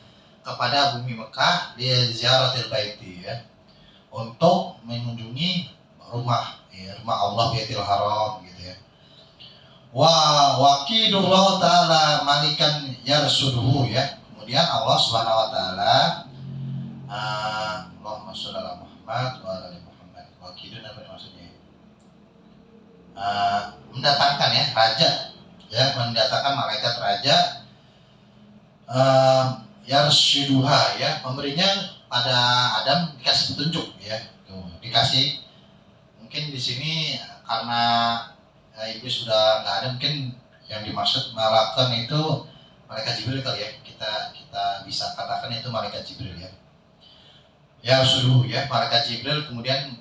kepada bumi Mekah, di ziaratil baiti ya, untuk mengunjungi rumah Allah Baitul Haram gitu ya. Wakidullah ta'ala malikan yarsuduhu ya. Kemudian Allah Subhanahu wa taala, Allahumma sholli ala Muhammad wa ala ali Muhammad. Wakidun apa maksudnya? Mendatangkan ya, raja ya, mendatangkan malaikat raja, yarsyiduha ya, memberinya pada Adam, dikasih petunjuk ya. Tuh, dikasih, mungkin di sini karena iblis sudah nggak ada, mungkin yang dimaksud malaikat itu malaikat Jibril kali ya, kita bisa katakan itu malaikat Jibril ya. Ya suruh ya, malaikat Jibril kemudian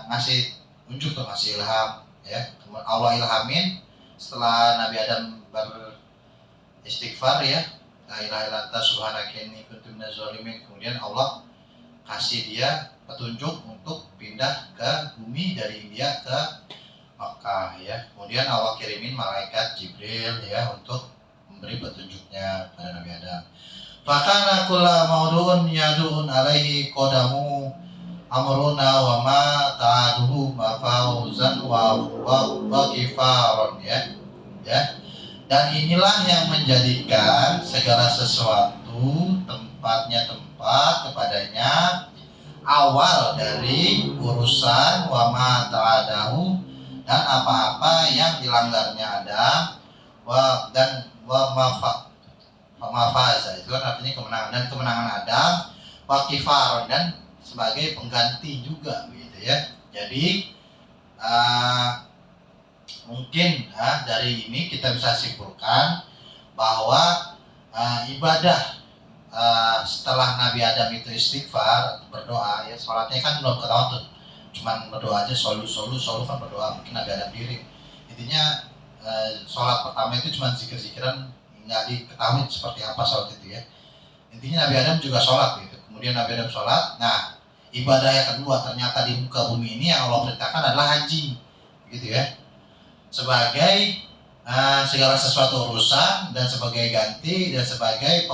ngasih unjuk tuh, ngasih ilham ya. Allah ilhamin setelah Nabi Adam beristighfar ya, la ilaha illa anta subhanaka inni kuntu minaz zalimin, kemudian Allah kasih dia petunjuk untuk pindah ke bumi dari India ke Makkah ya. Kemudian Allah kirimin malaikat Jibril ya untuk memberi petunjuknya pada Nabi Adam. Fakana kulla maudun yadun alaihi qadamu amruna wa ma ta'aduhu mafauzan wa kifaron ya. Dan inilah yang menjadikan segala sesuatu tempatnya tempat kepadanya, awal dari urusan wa ma ta'adahu, dan apa-apa yang dilanggarnya Adam, mafaza itu kan artinya kemenangan, dan kemenangan Adam, wakifaron, dan sebagai pengganti juga gitu ya. Jadi mungkin dari ini kita bisa simpulkan bahwa ibadah setelah Nabi Adam itu istighfar, berdoa ya, sholatnya kan belum ketahuan tuh, cuman berdoa aja, solu kan berdoa, mungkin Nabi Adam diri. Intinya sholat pertama itu cuma zikir-zikiran, nggak diketahui seperti apa sholat itu ya. Intinya Nabi Adam juga sholat gitu. Kemudian Nabi Adam sholat. Nah, ibadah yang kedua ternyata di muka bumi ini yang Allah perintahkan adalah haji gitu ya, sebagai segala sesuatu urusan, dan sebagai ganti, dan sebagai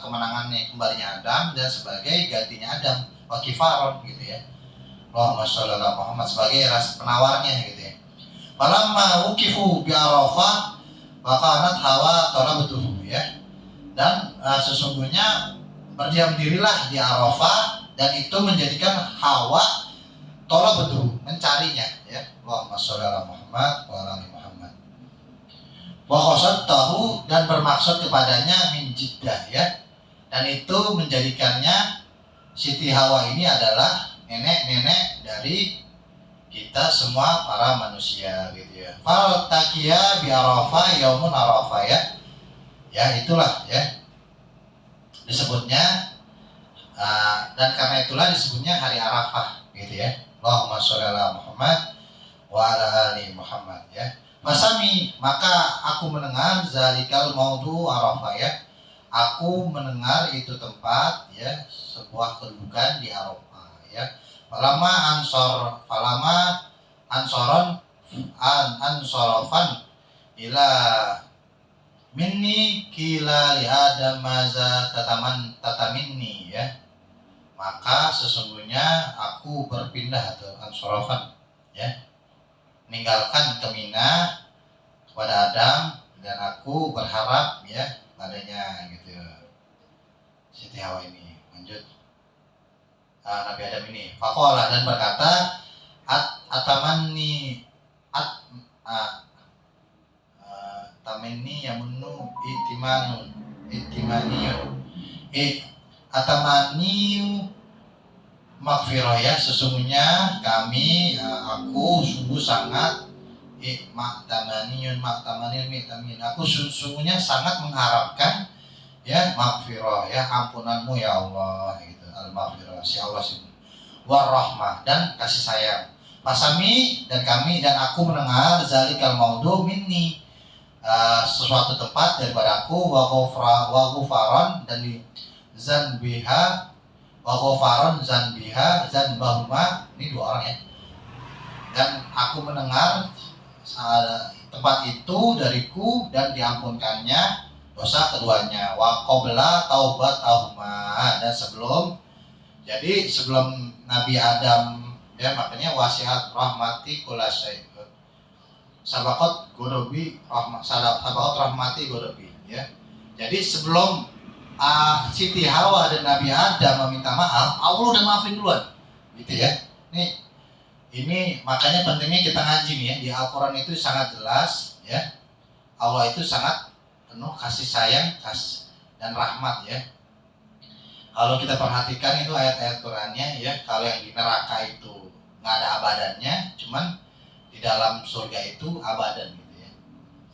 kemenangannya kembalinya Adam, dan sebagai gantinya Adam, wakifaron gitu ya. Allahumma sholli ala Muhammad, sebagai penawarnya gitu ya. Falamma wukifu bi Arafah wa kanat Hawa talabatuhu ya. Dan sesungguhnya berdiam dirilah di Arafah, dan itu menjadikan Hawa talabatuhu, mencarinya ya. Allahumma sholli ala Muhammad wa ala ali Muhammad. Wa qasadtahu, dan bermaksud kepadanya min Jiddah ya. Dan itu menjadikannya Siti Hawa ini adalah nenek-nenek dari kita semua para manusia gitu ya. Fal taqiya bi Arafah yaumun Arafah ya. Ya itulah ya disebutnya, dan karena itulah disebutnya hari Arafah gitu ya. Allahumma sholli ala Muhammad wa ala ali Muhammad ya. Masami, maka aku mendengar zalikal maudu Arafah ya. Aku mendengar itu tempat ya, sebuah kedudukan di Arafah ya. Falama ansorofan ila minni kila li Adam maza tataminni ya. Maka sesungguhnya aku berpindah atau ansorofan ya, meninggalkan ke Mina kepada Adam, dan aku berharap ya padanya gitu. Siti Hawa ini lanjut. Nabi Adam ini faqala, dan berkata atamanni tamanni yamunnu itimaniyu atamanni Maghfirah ya, sesungguhnya kami aku sungguh sangat aku sesungguhnya sangat mengharapkan ya maghfirah ya, ampunanmu ya Allah gitu. Al-maghfirah si Allah sih, warahmah dan kasih sayang. Pasami dan kami dan aku mendengar zalikal maudu minni, sesuatu tempat daripada aku, wa ghufaran dan di zanbiha, wa ghufaran zanbiha zanbahuma, ini dua orang ya. Dan aku mendengar tempat itu dariku dan diampunkannya dosa keduanya, wa qabla taubatahuma, dan sebelum, jadi sebelum Nabi Adam ya, makanya wasiat rahmati kulasai sabakot godobi sabakot rahmati godobi ya. Jadi sebelum Siti Hawa dan Nabi Adam meminta maaf, Allah udah maafin duluan gitu ya. Ini makanya pentingnya kita ngaji nih ya. Di Al-Quran itu sangat jelas ya, Allah itu sangat penuh kasih sayang, dan rahmat ya. Kalau kita perhatikan itu ayat-ayat Qurannya ya, kalau yang di neraka itu nggak ada abadannya, cuman di dalam surga itu abadan gitu ya.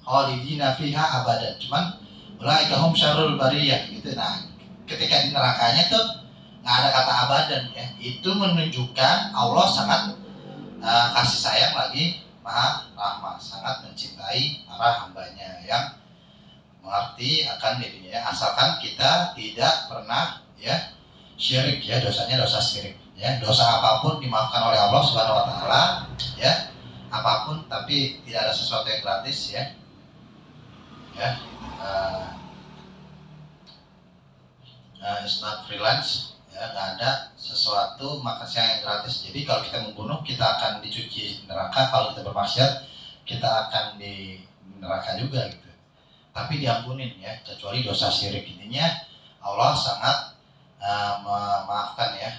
Khalidina fiha abadan, cuman ulaika hum syarrul bariyah gitu. Nah, ketika di nerakanya tuh nggak ada kata abadan ya, itu menunjukkan Allah sangat kasih sayang lagi maha rahmat, sangat mencintai para hambanya yang mengerti akan dirinya ya, asalkan kita tidak pernah ya syirik ya, dosanya dosa syirik ya. Dosa apapun dimaafkan oleh Allah Subhanahu wa taala ya, apapun, tapi tidak ada sesuatu yang gratis ya. It's not freelance ya, nggak ada sesuatu makasih yang gratis. Jadi kalau kita membunuh kita akan dicuci neraka, kalau kita bermaksiat kita akan di neraka juga gitu, tapi diampunin ya, kecuali dosa syirik. Intinya Allah sangat memaafkan ya,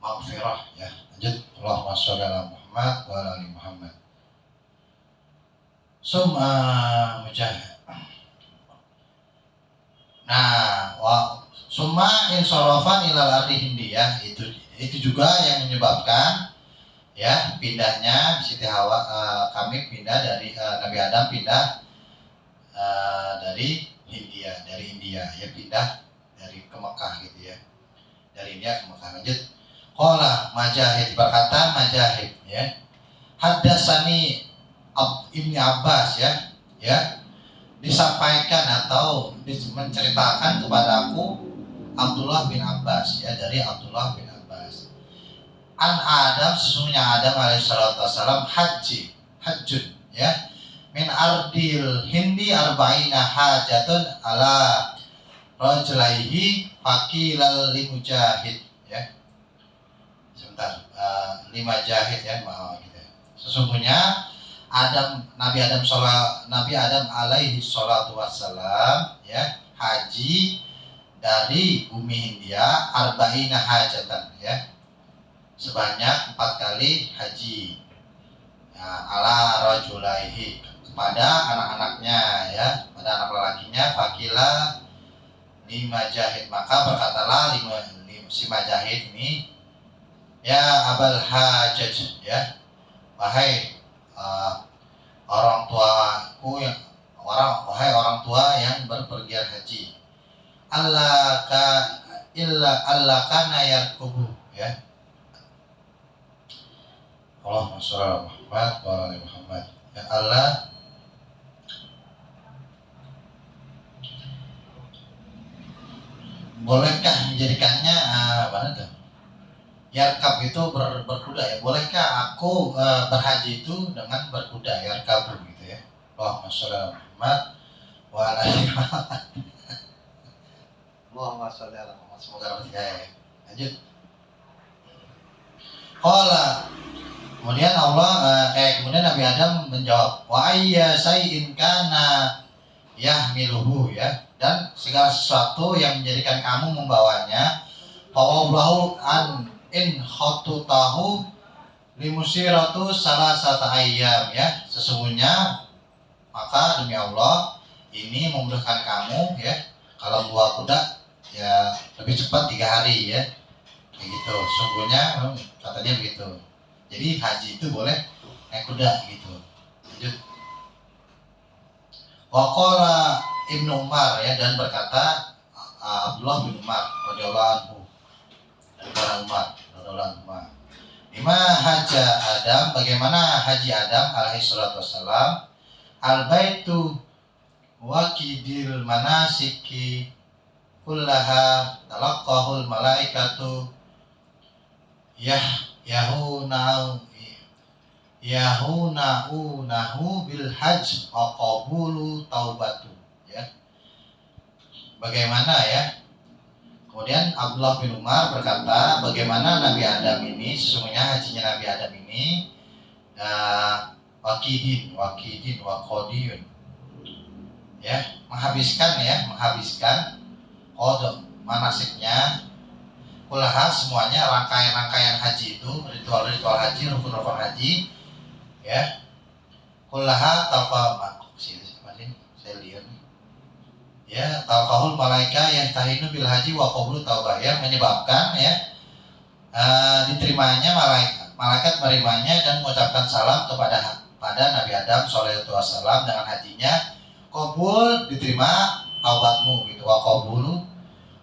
maghfirah ya. Lanjut, Allahumma sholli ala Muhammad wa ala ali Muhammad. Mujahid. Nah, summa insorofan ilal ardi Hindia, itu juga yang menyebabkan ya pindahnya Siti Hawa, kami pindah dari Nabi Adam pindah dari India ya, pindah dari ke Mekah gitu ya, dari India ke Mekah. Lanjut, qala Majahid, berkata Majahid ya, haddatsani Ibnu Abbas ya, disampaikan atau menceritakan kepada aku Abdullah bin Abbas ya, dari Abdullah bin Abbas, an Adam, sesungguhnya Adam alaihissalatu wassalam hajjun ya, min ardil Hindi arba'ina hajatun ala rajulaihi fakilal limujahid ya. Sebentar, lima jahid ya, maaf gitu ya. Sesungguhnya Nabi Adam alaihi salatu wassalam ya, haji dari bumi Hindia arba'ina hajatan ya, sebanyak 4 kali haji ya, ala rajulaihi, kepada anak-anaknya ya, pada anak lelakinya. Fakila lima jahid, maka berkatalah si Majahid ini, ya abal hajaj ya, wahai wahai orang tua yang berpergian haji, Allah kana yarkubu ya. Allahumma sholli ala Muhammad wa ala ali Muhammad. Ya Allah, bolehkah menjadikannya mana tuh? Yarkab itu berkuda ya. Bolehkah aku berhaji itu dengan berkuda, yarkabu gitu ya. Allahumma sholli ala Muhammad wa ala ali Muhammad. Allahumma sholli ala Muhammad, semoga dapat hidayah ya. Lanjut. Qala, kemudian kemudian Nabi Adam menjawab, wa ayya sayyin kana yahmiluhu ya, dan segala sesuatu yang menjadikan kamu membawanya, fawallahu an in khatutahu limusiratu salasata ayyam ya, sesungguhnya maka demi Allah ini memudahkan kamu ya, kalau bawa kuda ya lebih cepat 3 hari ya, kayak gitu. Sungguhnya kata dia begitu. Jadi haji itu boleh naik kuda gitu. Lanjut. Waqala Ibnu Umar ya, dan berkata Abdullah bin Umar radhiyallahu anhu, dari para Umar radhiyallahu anhu, lima haja Adam, bagaimana haji Adam alaihi salatu wassalam, al baitu waqidil manasiki kullaha talaqqahul malaikatu yahunaunahu bil hajj wa qabulu taubatu ya. Bagaimana ya? Kemudian Abdullah bin Umar berkata, bagaimana Nabi Adam ini, sesungguhnya hajinya Nabi Adam ini waqidiyun ya, menghabiskan qada manasiknya, kullaha semuanya, rangkaian haji itu, ritual haji, rukun haji ya, kullaha saya lihat ya, talqahul malaika yang tahinu bil haji wa qabulu taubah, ya, menyebabkan ya diterimanya malaikat menerimanya dan mengucapkan salam pada Nabi Adam sallallahu alaihi wasallam dengan hajinya, qabul diterima taubatmu gitu, wa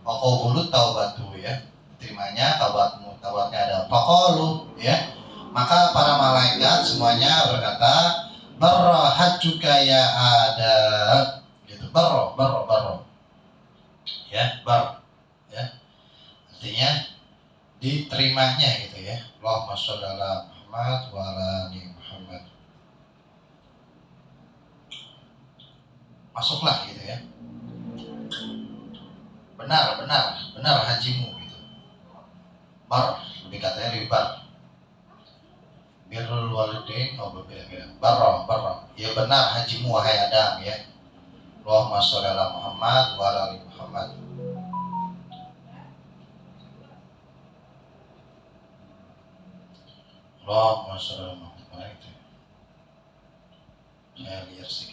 qabulu taubatu ya, diterimanya taubatnya ada. Faqalu ya, maka para malaikat semuanya berkata, barra hajjuka ya Adam gitu, barro ya, bar ya, artinya diterimanya gitu ya. Allahumma sholli ala Muhammad wa ala ali Muhammad. Masuklah gitu ya, benar hajimu gitu. Bar, lebih katanya lebih bar. Birrul walidain, berbeda-beda. Barra, ya benar hajimu wahai Adam ya. Allahumma sholli ala Muhammad wa ala ali Muhammad. Allahumma sholli ala Muhammad. Saya lihat sedikit.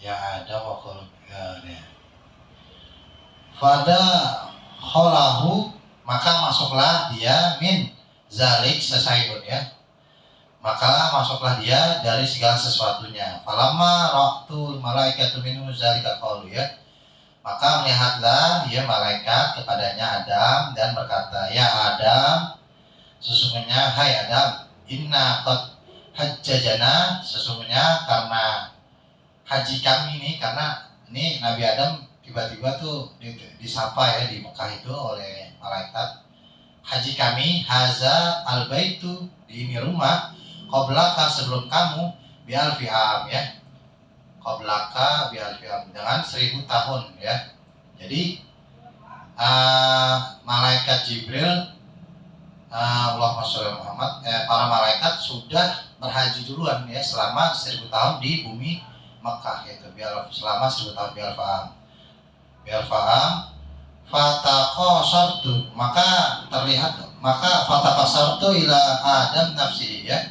Ya ada wakil ya. Fada kholahu, maka masuklah dia min zalik sesayun ya. Maka masuklah dia dari segala sesuatunya. Falamma ra'tul malaikatu minhu zalika qalu ya. Maka melihatlah dia malaikat kepadanya Adam dan berkata, ya Adam, sesungguhnya hai Adam, inna qad hajjajana, sesungguhnya karena haji kami ini, karena ini Nabi Adam tiba-tiba tuh disapa ya di Mekah itu oleh malaikat, haji kami haza al baitu, di ini rumah, qablaka sebelum kamu, bi'alfi am ya, qablaka bi'alfi am, dengan 1000 tahun ya. Jadi malaikat Jibril, Allahumma sholli Muhammad, para malaikat sudah berhaji duluan ya selama 1000 tahun di bumi Mekah yaitu selama 1000 tahun bi'alfa'am fataqasartu, maka fataqasartu ila Adam nafsi ya,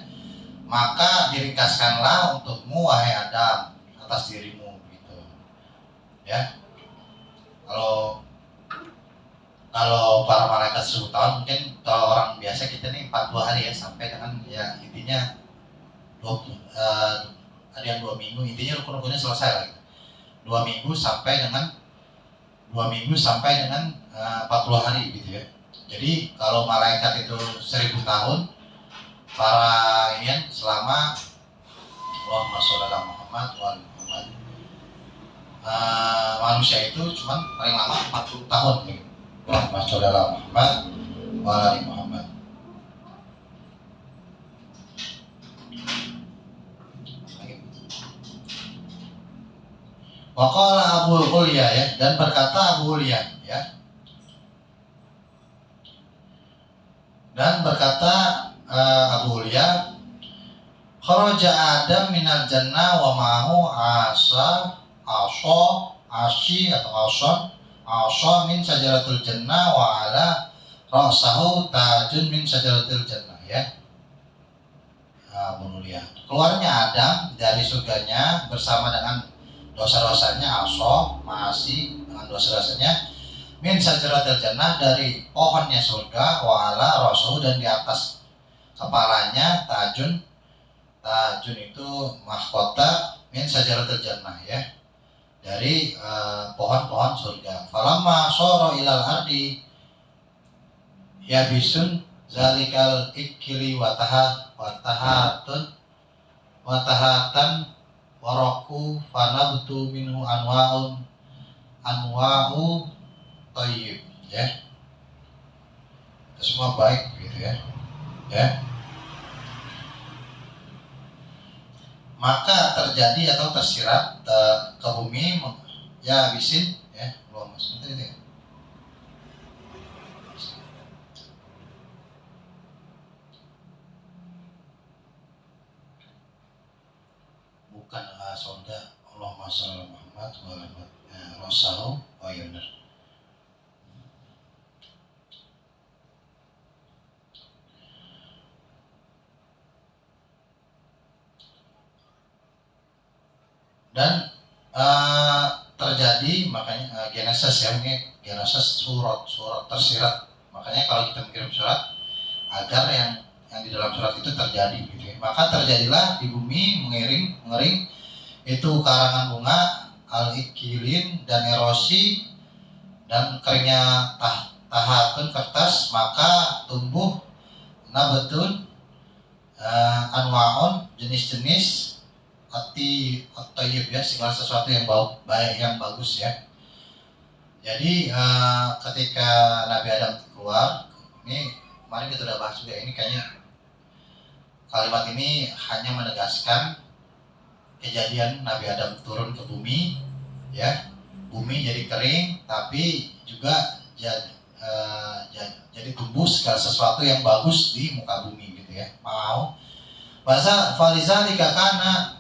maka diringkaskanlah untukmu wahai Adam atas dirimu gitu ya. Kalau para malaikat 1000 tahun, mungkin kalau orang biasa kita nih 42 hari ya, sampai dengan ya intinya ada yang 2 minggu, intinya rukun-rukunnya selesai lah gitu. 2 minggu sampai dengan 40 hari gitu ya. Jadi kalau malaikat itu 1000 tahun, para ini selama Allahumma sholli ala Muhammad wa ali Muhammad, manusia itu cuma paling lama 40 tahun gitu. Allahumma sholli ala Muhammad wa ali Muhammad. Waqala Abu Hulya ya, dan berkata Abu Hulya ya, dan berkata Abu Hulya, kharaja Adam minal jannah wa ma'ahu asha min sajaratul jannah wa ala ra'sahu tajun min sajaratul jannah ya. Abu Hulya, keluarnya Adam dari surganya bersama dengan dosa-dosanya, dengan dosa-dosanya, min syajaratil jannah, dari pohonnya surga, wa ala rasul, dan di atas kepalanya tajun. Tajun itu mahkota min syajaratil jannah ya, dari pohon-pohon surga. Falamma soro ilal ardi yabisun zalikal ikili watahatan waraku fanabtu minhu anwa'u thayyib ya. Itu semua baik gitu ya. Maka terjadi atau tersirat ke bumi ya bisin ya, belum seperti itu ya. Bukan sonda. Allahumma shalli ala Muhammad wa ala rasahu wa benar. Dan terjadi makanya Genesis ya, Genesis surat tersirat. Makanya kalau kita mengirim surat agar yang di dalam surat itu terjadi gitu ya. Maka terjadilah di bumi mengering itu karangan bunga, al-ikilin, dan erosi dan keringnya tahatun kertas, maka tumbuh nabatun anwaon, jenis-jenis at-thayyib ya, segala sesuatu yang baik, yang bagus ya. Jadi ketika Nabi Adam keluar, ini kemarin kita udah bahas juga, ini kayaknya kalimat ini hanya menegaskan kejadian Nabi Adam turun ke bumi ya. Bumi jadi kering, tapi juga jadi tumbuh segala sesuatu yang bagus di muka bumi gitu ya. Mau bahasa falizalika kana,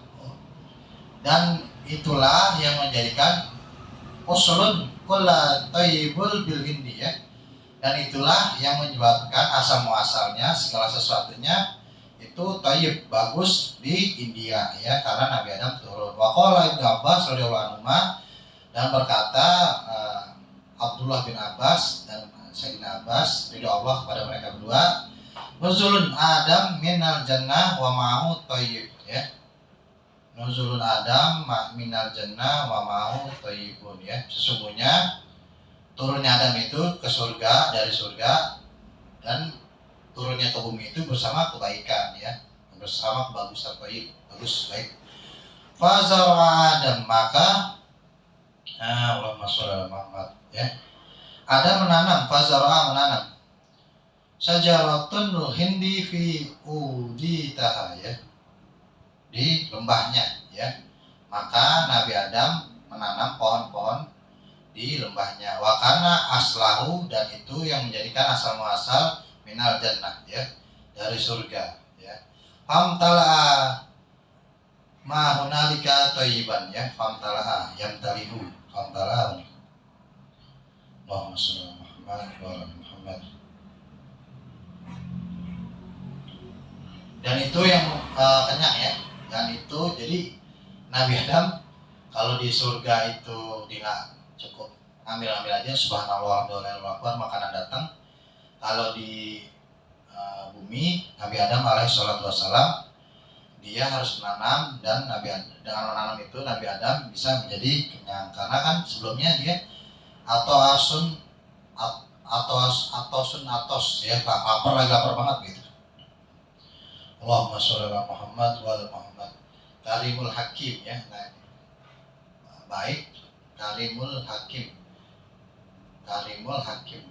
dan itulah yang menjadikan usulun kulla thayyibul bil indi ya. Dan itulah yang menyebabkan asal muasalnya segala sesuatunya itu thayyib, bagus di India ya, karena Nabi Adam turun. Wa qala Ibnu Abbas radhiyallahu anhu, dan berkata Abdullah bin Abbas dan Sayyidina Abbas ridho Allah kepada mereka berdua, nuzulun Adam minal jannah wa ma'hu thayyib ya. Nuzulun Adam minal jannah wa ma'hu thayyibun ya. Sesungguhnya turunnya Adam itu ke surga, dari surga, dan turunnya ke bumi itu bersama kebaikan ya, bersama kebagusan, bagus baik. Fazara Adam, maka Allahumma sholli ala Muhammad ya. Adam menanam, fazara menanam sajaratun hindi fi uditaha ya, di lembahnya ya. Maka Nabi Adam menanam pohon-pohon di lembahnya. Wa kana aslahu, dan itu yang menjadikan asal muasal minal jannah ya, dari surga ya. Famtala ma hunalika thayyiban ya, famtala yamtalihu, famtala. Allahumma shalli ala Muhammad wa ala Muhammad. Dan itu yang kenyang ya. Dan itu jadi Nabi Adam kalau di surga itu dia cukup ambil aja subhanallah walhamdulillah makanan datang. Kalau di bumi Nabi Adam alaihissalatu wassalam dia harus menanam, dan dengan menanam itu Nabi Adam bisa menjadi kenyang, karena kan sebelumnya dia atosun ya, lapar banget gitu. Allahumma sholli ala Muhammad wa ala Muhammad. Karimul Hakim ya. Nah, baik, Karimul Hakim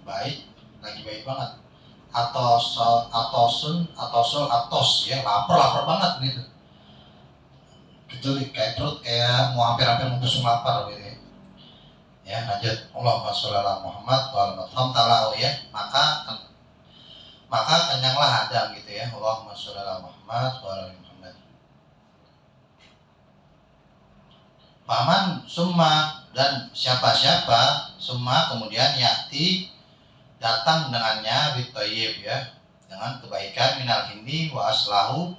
baik, lagi baik banget. Atos ya, lapar banget gitu. Gitu kayak perut kayak mau hampir membusung lapar gitu ya. Ya, lanjut. Allahumma sholli ala Muhammad wa ala Muhammad ya. Maka kenyanglah Adam gitu ya. Allahumma sholli ala Muhammad wa ala Muhammad. Paman summa, dan siapa summa kemudian yakti datang dengannya bitoyib ya, dengan kebaikan minal hindi wa aslahu,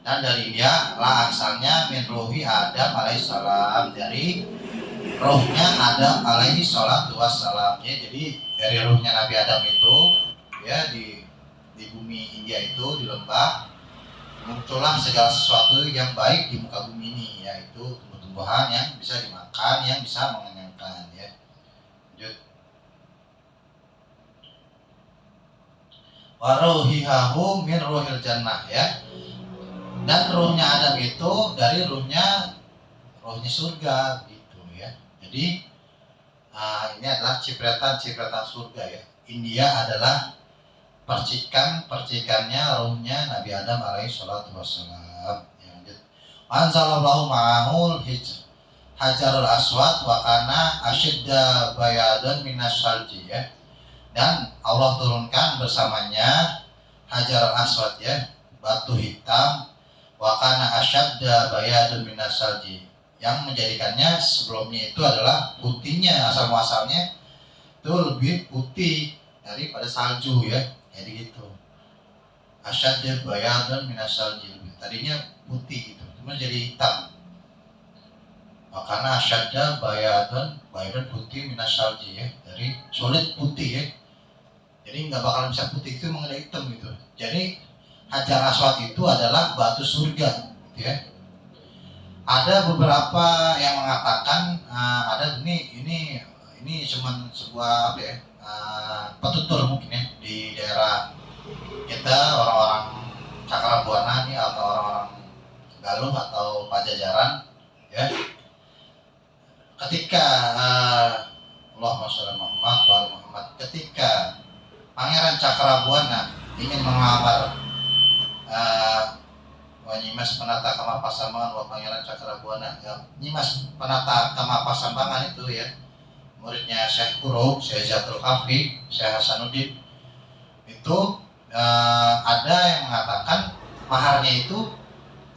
dan dari dia lah asalnya min ruhi Adam alaihissalam, dari rohnya Adam alaihi sholatu wassalam ya. Jadi dari rohnya Nabi Adam itu ya di bumi India itu di lembah muncullah segala sesuatu yang baik di muka bumi ini, yaitu tumbuh-tumbuhan yang bisa dimakan, yang bisa mengenyangkan ya. Lanjut. Wa ruhihahu min ruhil jannah ya. Dan ruhnya Adam itu dari ruhnya surga gitu ya. Jadi ini adalah cipratan surga ya. India adalah percikannya ruhnya Nabi Adam alaihi salatu wassalam. Ya, lanjut. Anzalallahu ma'ahul hajarul aswad wa kana asyidda bayadun minassalji ya. Dan Allah turunkan bersamanya hajarul aswad ya, batu hitam, wa kana asyadda bayadun minassalji, yang menjadikannya sebelumnya itu adalah putihnya, asal muasalnya itu lebih putih daripada salju ya. Jadi gitu. Asyadda bayadun minassalji, tadinya putih gitu, cuma jadi hitam. Makanya asyadda bayadun putih minassalji ya, dari sulit putih ya. Jadi nggak bakalan bisa putih, itu mengenai hitam gitu. Jadi Hajar Aswad itu adalah batu surga gitu ya. Ada beberapa yang mengatakan ada ini cuma sebuah apa ya, petutur mungkin ya di daerah kita, orang-orang Cakrabuana nih atau orang-orang Galuh atau Pajajaran ya. Ketika Allahumma sholli Muhammad wa ali Muhammad, ketika Pangeran Cakrabuana ingin melamar Nyimas Penata Kama Pasambangan wa Pangeran Cakrabuana ya, Nyimas Penata Kama Pasambangan itu ya, muridnya Syekh Kuro, Syekh Zatul Kafi, Syekh Hasanuddin itu ada yang mengatakan maharnya itu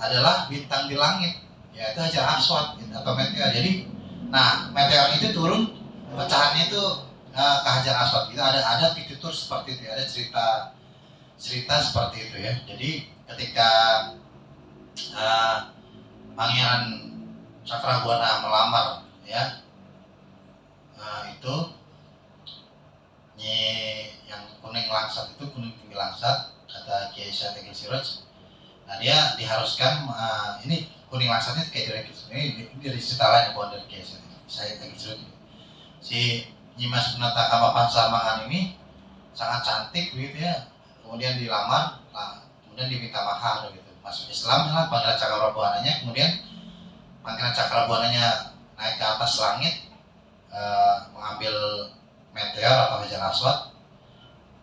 adalah bintang di langit, yaitu Hajar Aswad atau meteor. Jadi meteor itu turun, pecahannya itu ke Hajar Aswad itu ada pitutur seperti itu, ada cerita seperti itu ya. Jadi ketika Pangeran Cakrabuana melamar ya, itu yang kuning langsat itu, kuning tinggi langsat kata Kiai Syekh Tegil Siroj. Nah dia diharuskan ini kuning langsatnya kayak ini dari cerita lain, bukan dari Kiai Syekh Tegil Siroj. Si Nyimas Penata Kama Pasambangan ini sangat cantik begitu ya, kemudian dilamar, kemudian diminta mahar gitu. Masuk Islam lah Pangeran Cakrabuananya, kemudian Pangeran Cakrabuananya naik ke atas langit, mengambil meteor atau Hajar Aswad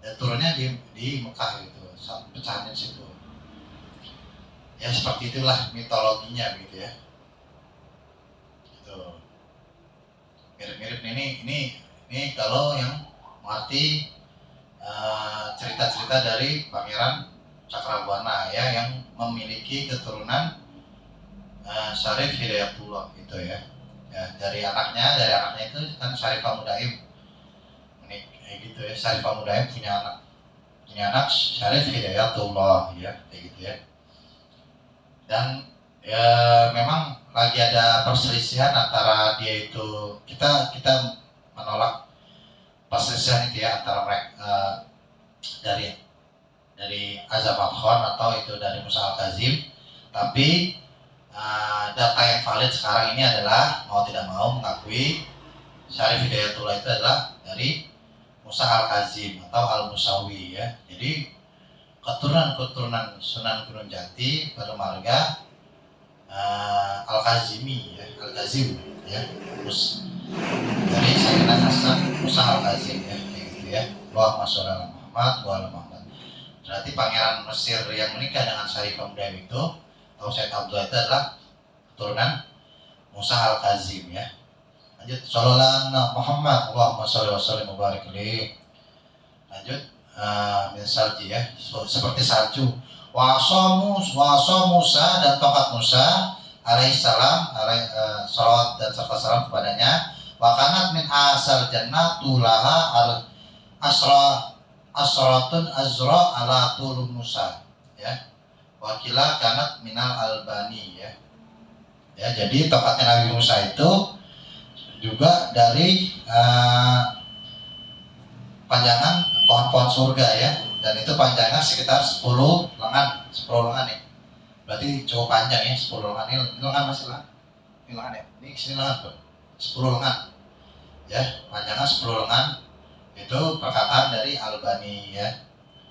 dan turunnya di Mekah gitu, pecahannya di situ. Ya seperti itulah mitologinya gitu ya. Gitu. Mirip-mirip ini kalau yang mengerti cerita-cerita dari Pangeran Cakrabuana ya, yang memiliki keturunan Syarif Hidayatullah gitu ya. Ya, dari anaknya itu kan Syarifah Mudaim. Ini kayak gitu ya, Syarifah Mudaim punya anak Syarif Hidayatullah ya, kayak gitu ya. Dan ya memang lagi ada perselisihan antara dia itu, kita menolak perselisihan itu ya, antara mereka dari Azam Abkhon atau itu dari Musa Al-Kazim. Tapi data yang valid sekarang ini adalah mau tidak mau mengakui Syarif Hidayatullah itu adalah dari Musa Al-Kazim atau Al-Musawi ya. Jadi keturunan Sunan Gunung Jati bermarga Al-Kazimi ya, Al-Kazim ya, dari Sayyidina Hasan Musa Al-Kazim ya, gitu ya. Allahumma sholli ala Muhammad wa ala Muhammad. Berarti pangeran Mesir yang menikah dengan Syarifah Mudaim itu atau Syekh Abdullah itu adalah keturunan Musa Al-Kazim ya. Lanjut, shollallahu Muhammad, Allahumma sholli wa sallim wa barik alaihi. Lanjut, min salji ya, seperti salju. Wasa Musa dan tongkat Musa alaihissalam, salawat dan serta salam kepadanya. Wakanat min asal jannatu laha al asratun azra ala tulu Musa ya. Wakila kanat minal albani ya. Ya, jadi tongkatnya Nabi Musa itu juga dari panjangan pohon-pohon surga ya, dan itu panjangnya sekitar 10 lengan nih, berarti cukup panjang ya. 10 lengan, ini lengan masih lengan, ini lengan ya, ini sini lengan tuh, 10 lengan ya, panjangnya 10 lengan. Itu perkataan dari Albani ya.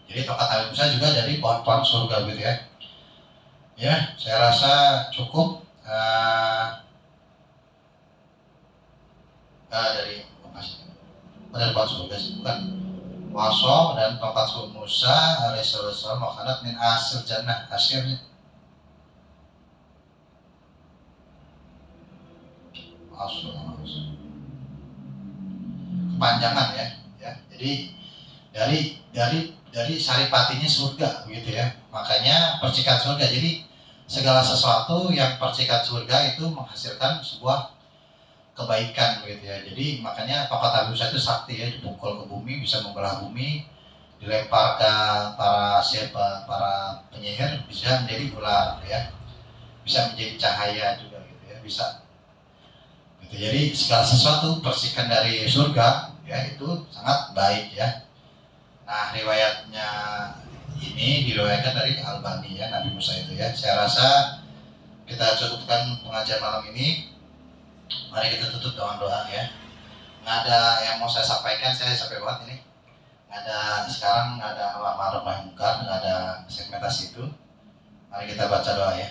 Jadi tongkat Nabi Musa juga dari pohon-pohon surga gitu ya. Ya, saya rasa cukup dari pohon surga sih, bukan. Waso dan tongkat Musa alaihissalam makanan min asal jannah, hasilnya kepanjangan ya, ya. Jadi dari saripatinya surga gitu ya. Makanya percikan surga. Jadi segala sesuatu yang percikan surga itu menghasilkan sebuah kebaikan gitu ya. Jadi makanya tongkat Nabi Musa itu sakti ya, dipukul ke bumi bisa membelah bumi, dilempar ke para penyihir bisa menjadi ular ya, bisa menjadi cahaya juga gitu ya, bisa gitu. Jadi segala sesuatu percikan dari surga ya itu sangat baik ya. Nah, riwayatnya ini diriwayatkan dari Albani ya, Nabi Musa itu ya. Saya rasa kita cukupkan pengajian malam ini. Mari kita tutup dengan doa ya. Nggak ada yang mau saya sampaikan, saya sampai banget ini. Nggak ada, sekarang nggak ada amar ma'ruf munkar, nggak ada segmentasi itu. Mari kita baca doa ya.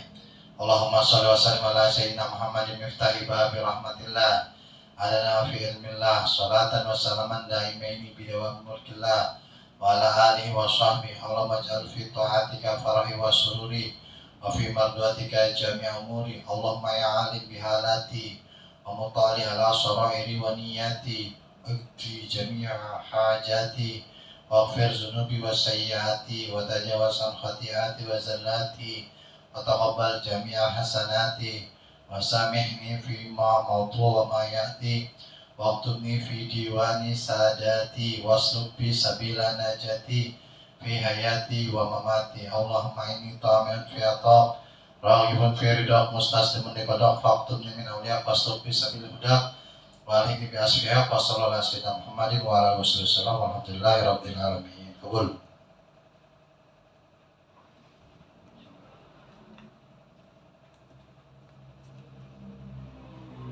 Allahumma sholli wa sallim ala sayyidina Muhammadin miftahi babi rahmatillah, adana fi ilmillah, salatan wa salaman daimaini bidawam mulkillah, wa ala alihi wa sahbihi. Allahumma ij'al fi ta'atika farahi wa sururi, wa fi mardatika jami'a umuri. Allahumma ya alim bihalati wa mutali ala sarairi wa niyati, ukti jami'a hajati, waghfir zunubi wa sayyiati, wa tajawaz an khati'ati wa zallati, wa taqabbal jami'a hasanati, wa samihni fi ma mawdu wa ma ya'ti, wa aktubni fi diwani sadati, wa slubbi sabila najati fi hayati wa mamati. Allahumma inni ta'amin fi atak, raghibun fi ridak, mustaslimun li qadak, faqtubni min awliyak, wa slubbi sabila hudak, wa alhini bi asfiyak, wa sallallahu alaihi wa sallam Muhammadin wa ala alihi wa sallam, walhamdulillahi rabbil alamin. Kabul.